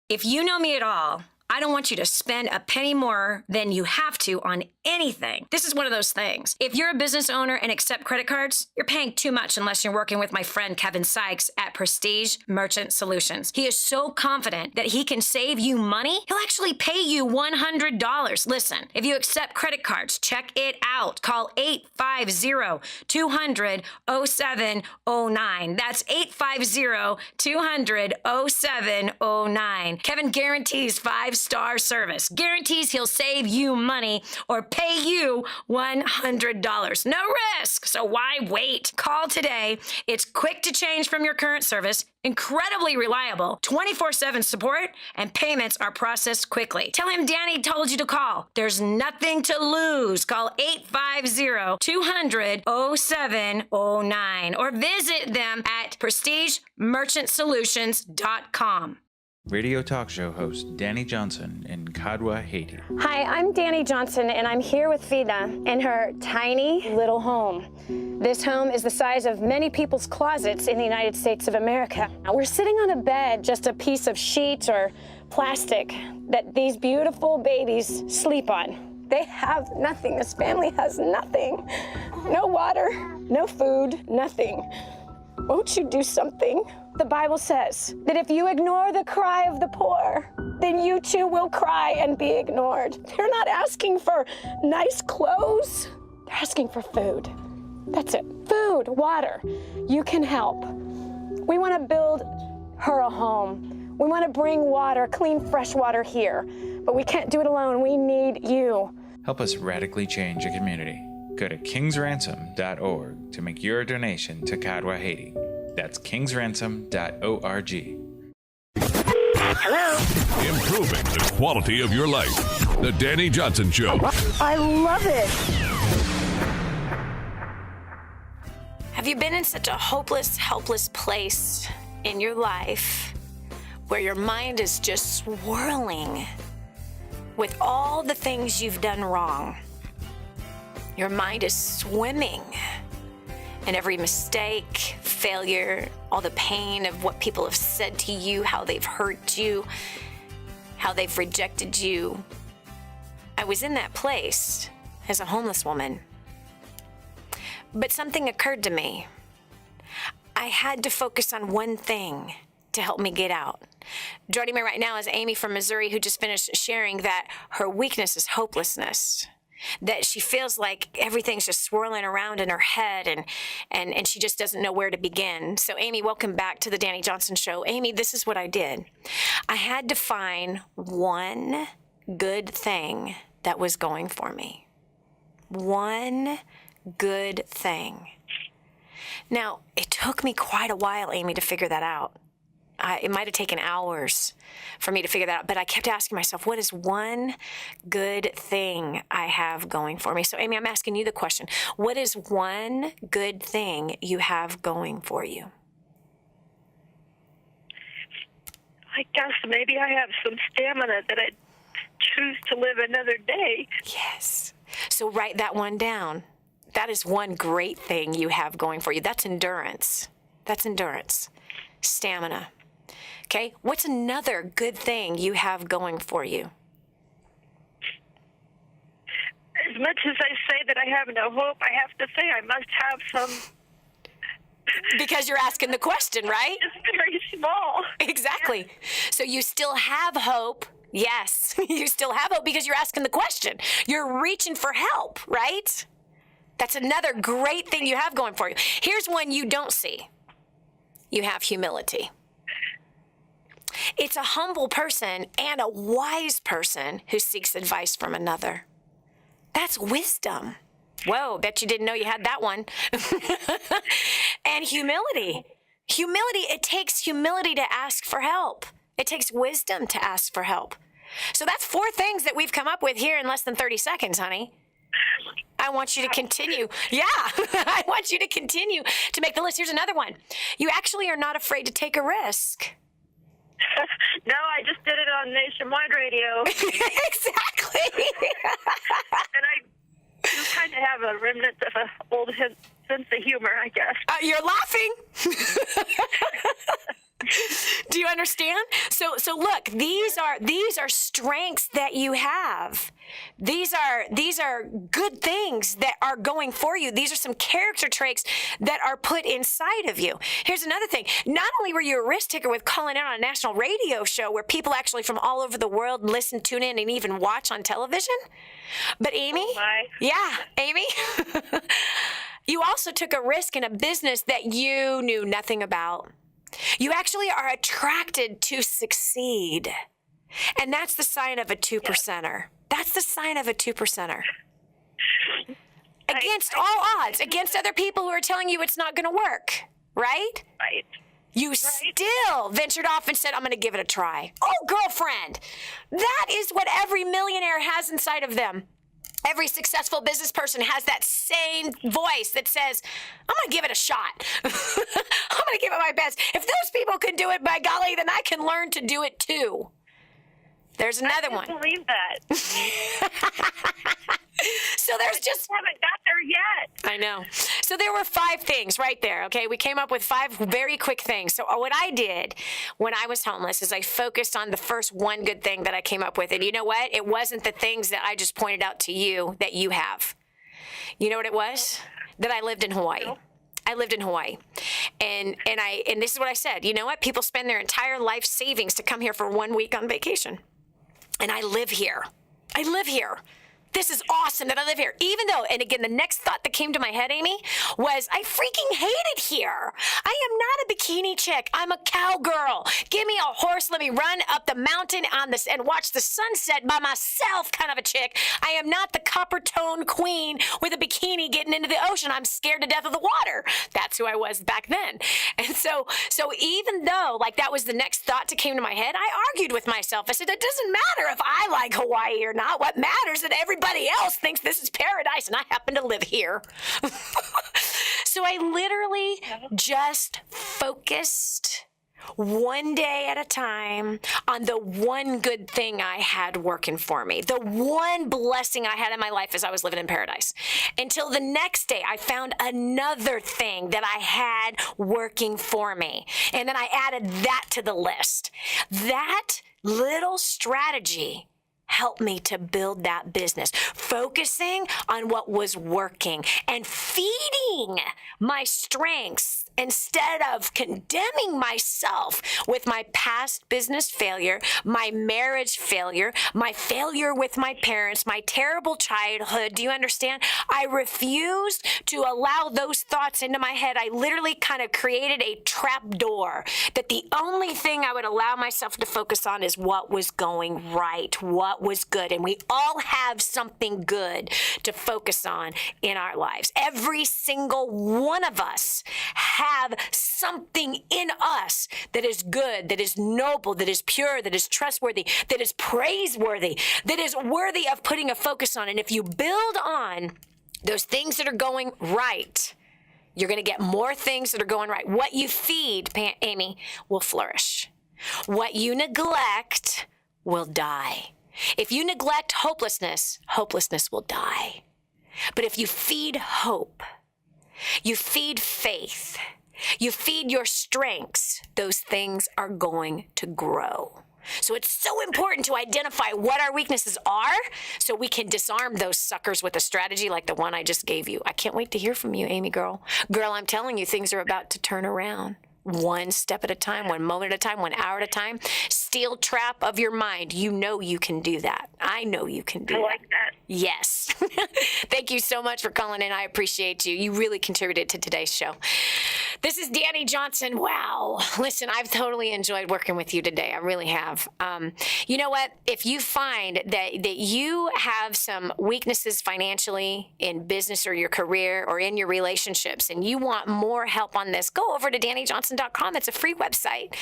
If you know me at all, I don't want you to spend a penny more than you have to on anything. This is one of those things. If you're a business owner and accept credit cards, you're paying too much unless you're working with my friend Kevin Sykes at Prestige Merchant Solutions. He is so confident that he can save you money, he'll actually pay you $100. Listen, if you accept credit cards, check it out. Call 850-200-0709. That's 850-200-0709. Kevin guarantees 5-star service. Guarantees he'll save you money or pay you $100. No risk. So why wait? Call today. It's quick to change from your current service, incredibly reliable, 24/7 support, and payments are processed quickly. Tell him Dani told you to call. There's nothing to lose. Call 850-200-0709 or visit them at prestigemerchantsolutions.com. Radio talk show host Dani Johnson in Kadwa, Haiti. Hi, I'm Dani Johnson, and I'm here with Vida in her tiny little home. This home is the size of many people's closets in the United States of America. Now, we're sitting on a bed, just a piece of sheet or plastic that these beautiful babies sleep on. They have nothing. This family has nothing. No water, no food, nothing. Won't you do something? The Bible says that if you ignore the cry of the poor, then you too will cry and be ignored. They're not asking for nice clothes. They're asking for food. That's it. Food, water. You can help. We want to build her a home. We want to bring water, clean, fresh water here. But we can't do it alone. We need you. Help us radically change a community. Go to kingsransom.org to make your donation to Kadwa, Haiti. That's kingsransom.org. Hello. Improving the quality of your life. The Dani Johnson Show. I love it. Have you been in such a hopeless, helpless place in your life where your mind is just swirling with all the things you've done wrong? Your mind is swimming in every mistake, failure, all the pain of what people have said to you, how they've hurt you, how they've rejected you. I was in that place as a homeless woman. But something occurred to me. I had to focus on one thing to help me get out. Joining me right now is Amy from Missouri, who just finished sharing that her weakness is hopelessness. that she feels like everything's just swirling around in her head and she just doesn't know where to begin. So Amy, welcome back to the Dani Johnson Show. Amy, this is what I did. I had to find one good thing that was going for me. One good thing. Now, it took me quite a while, Amy, to figure that out. It might have taken hours for me to figure that out, but I kept asking myself, what is one good thing I have going for me? So, Amy, I'm asking you the question. What is one good thing you have going for you? I guess maybe I have some stamina that I choose to live another day. Yes. So write that one down. That is one great thing you have going for you. That's endurance. That's endurance. Stamina. Okay? What's another good thing you have going for you? As much as I say that I have no hope, I have to say I must have some. Because you're asking the question, right? It's very small. Exactly. So you still have hope. Yes, you still have hope because you're asking the question. You're reaching for help, right? That's another great thing you have going for you. Here's one you don't see. You have humility. It's a humble person and a wise person who seeks advice from another. That's wisdom. Whoa, bet you didn't know you had that one. And humility. Humility, it takes humility to ask for help. It takes wisdom to ask for help. So that's 4 things that we've come up with here in less than 30 seconds, honey. I want you to continue. Yeah, I want you to continue to make the list. Here's another one. You actually are not afraid to take a risk. No, I just did it on nationwide radio. Exactly. And I do kind of have a remnant of an old sense of humor, I guess. You're laughing. Do you understand? So look, these are strengths that you have. These are good things that are going for you. These are some character traits that are put inside of you. Here's another thing. Not only were you a risk taker with calling out on a national radio show where people actually from all over the world listen, tune in, and even watch on television, but Amy, Amy, you also took a risk in a business that you knew nothing about. You actually are attracted to succeed. And that's the sign of a 2%er. That's the sign of a 2%er. Against all odds, against other people who are telling you it's not going to work, right? Right. You still ventured off and said, I'm going to give it a try. Oh, girlfriend, that is what every millionaire has inside of them. Every successful business person has that same voice that says, I'm going to give it a shot. I'm going to give it my best. If those people can do it, by golly, then I can learn to do it too. There's another one. I can't believe that. So there's just haven't got there yet. I know. So there were 5 things right there, okay? We came up with 5 very quick things. So what I did when I was homeless is I focused on the first one good thing that I came up with. And you know what? It wasn't the things that I just pointed out to you that you have. You know what it was? That I lived in Hawaii. No. I lived in Hawaii. And this is what I said. You know what? People spend their entire life savings to come here for 1 week on vacation. And I live here. I live here. This is awesome that I live here. Even though, and again, the next thought that came to my head, Amy, was I freaking hate it here. I am not a bikini chick. I'm a cowgirl. Give me a horse. Let me run up the mountain on this and watch the sunset by myself kind of a chick. I am not the copper tone queen with a bikini getting into the ocean. I'm scared to death of the water. That's who I was back then. And so even though like that was the next thought that came to my head, I argued with myself. I said, it doesn't matter if I like Hawaii or not. What matters is that everybody else thinks this is paradise and I happen to live here. So I literally just focused one day at a time on the one good thing I had working for me, the one blessing I had in my life as I was living in paradise. Until the next day, I found another thing that I had working for me. And then I added that to the list. That little strategy helped me to build that business, focusing on what was working and feeding my strengths instead of condemning myself with my past business failure, my marriage failure, my failure with my parents, my terrible childhood. Do you understand? I refused to allow those thoughts into my head. I literally kind of created a trap door that the only thing I would allow myself to focus on is what was going right, what was good. And we all have something good to focus on in our lives. Every single one of us have something in us that is good, that is noble, that is pure, that is trustworthy, that is praiseworthy, that is worthy of putting a focus on. And if you build on those things that are going right, you're going to get more things that are going right. What you feed, Amy, will flourish. What you neglect will die. If you neglect hopelessness, hopelessness will die. But if you feed hope, you feed faith, you feed your strengths, those things are going to grow. So it's so important to identify what our weaknesses are so we can disarm those suckers with a strategy like the one I just gave you. I can't wait to hear from you, Amy girl. Girl, I'm telling you, things are about to turn around. One step at a time, 1 moment at a time, 1 hour at a time. Steel trap of your mind. You know you can do that. I know you can do that. I like that. Yes. Thank you so much for calling in. I appreciate you. You really contributed to today's show. This is Dani Johnson. Wow. Listen, I've totally enjoyed working with you today. I really have. You know what? If you find that you have some weaknesses financially in business or your career or in your relationships and you want more help on this, go over to DaniJohnson.com. It's a free website.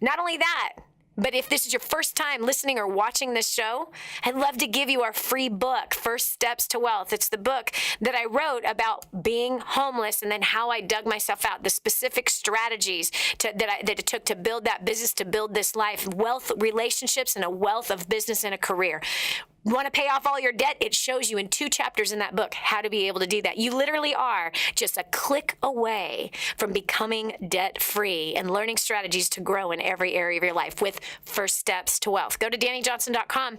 Not only that, but if this is your first time listening or watching this show, I'd love to give you our free book, First Steps to Wealth. It's the book that I wrote about being homeless and then how I dug myself out, the specific strategies that it took to build that business, to build this life, wealth, relationships, and a wealth of business and a career. You want to pay off all your debt? It shows you in 2 chapters in that book how to be able to do that. You literally are just a click away from becoming debt-free and learning strategies to grow in every area of your life with First Steps to Wealth. Go to DaniJohnson.com.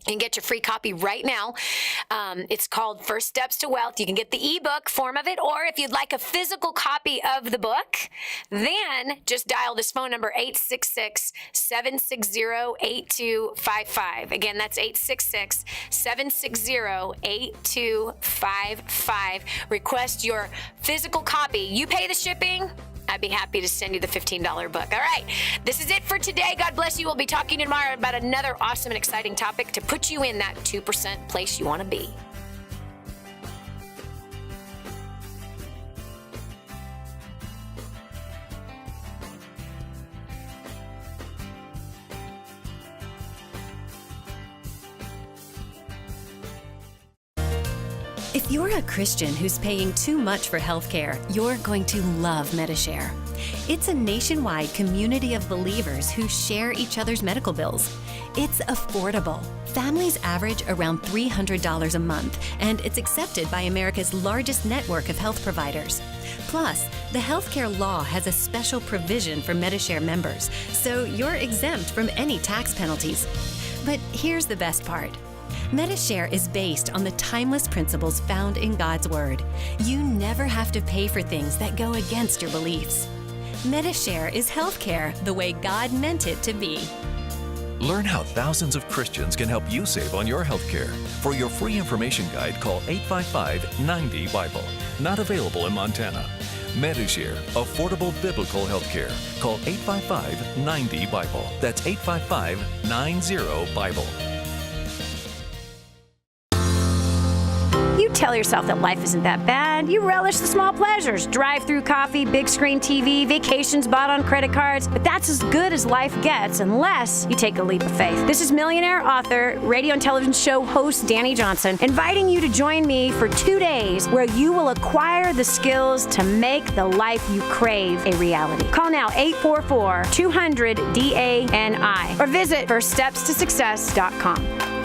You can get your free copy right now. It's called First Steps to Wealth. You can get the ebook form of it, or if you'd like a physical copy of the book, then just dial this phone number, 866-760-8255. Again, that's 866-760-8255. Request your physical copy. You pay the shipping. I'd be happy to send you the $15 book. All right, this is it for today. God bless you. We'll be talking to you tomorrow about another awesome and exciting topic to put you in that 2% place you want to be. If you're a Christian who's paying too much for healthcare, you're going to love Medishare. It's a nationwide community of believers who share each other's medical bills. It's affordable. Families average around $300 a month, and it's accepted by America's largest network of health providers. Plus, the healthcare law has a special provision for Medishare members, so you're exempt from any tax penalties. But here's the best part. Medishare is based on the timeless principles found in God's Word. You never have to pay for things that go against your beliefs. Medishare is healthcare the way God meant it to be. Learn how thousands of Christians can help you save on your health care. For your free information guide, call 855-90-BIBLE. Not available in Montana. Medishare, affordable biblical health care. Call 855-90-BIBLE. That's 855-90-BIBLE. You tell yourself that life isn't that bad. You relish the small pleasures. Drive-through coffee, big screen TV, vacations bought on credit cards. But that's as good as life gets unless you take a leap of faith. This is millionaire author, radio and television show host Dani Johnson, inviting you to join me for 2 days where you will acquire the skills to make the life you crave a reality. Call now 844-200-DANI or visit firststepstosuccess.com.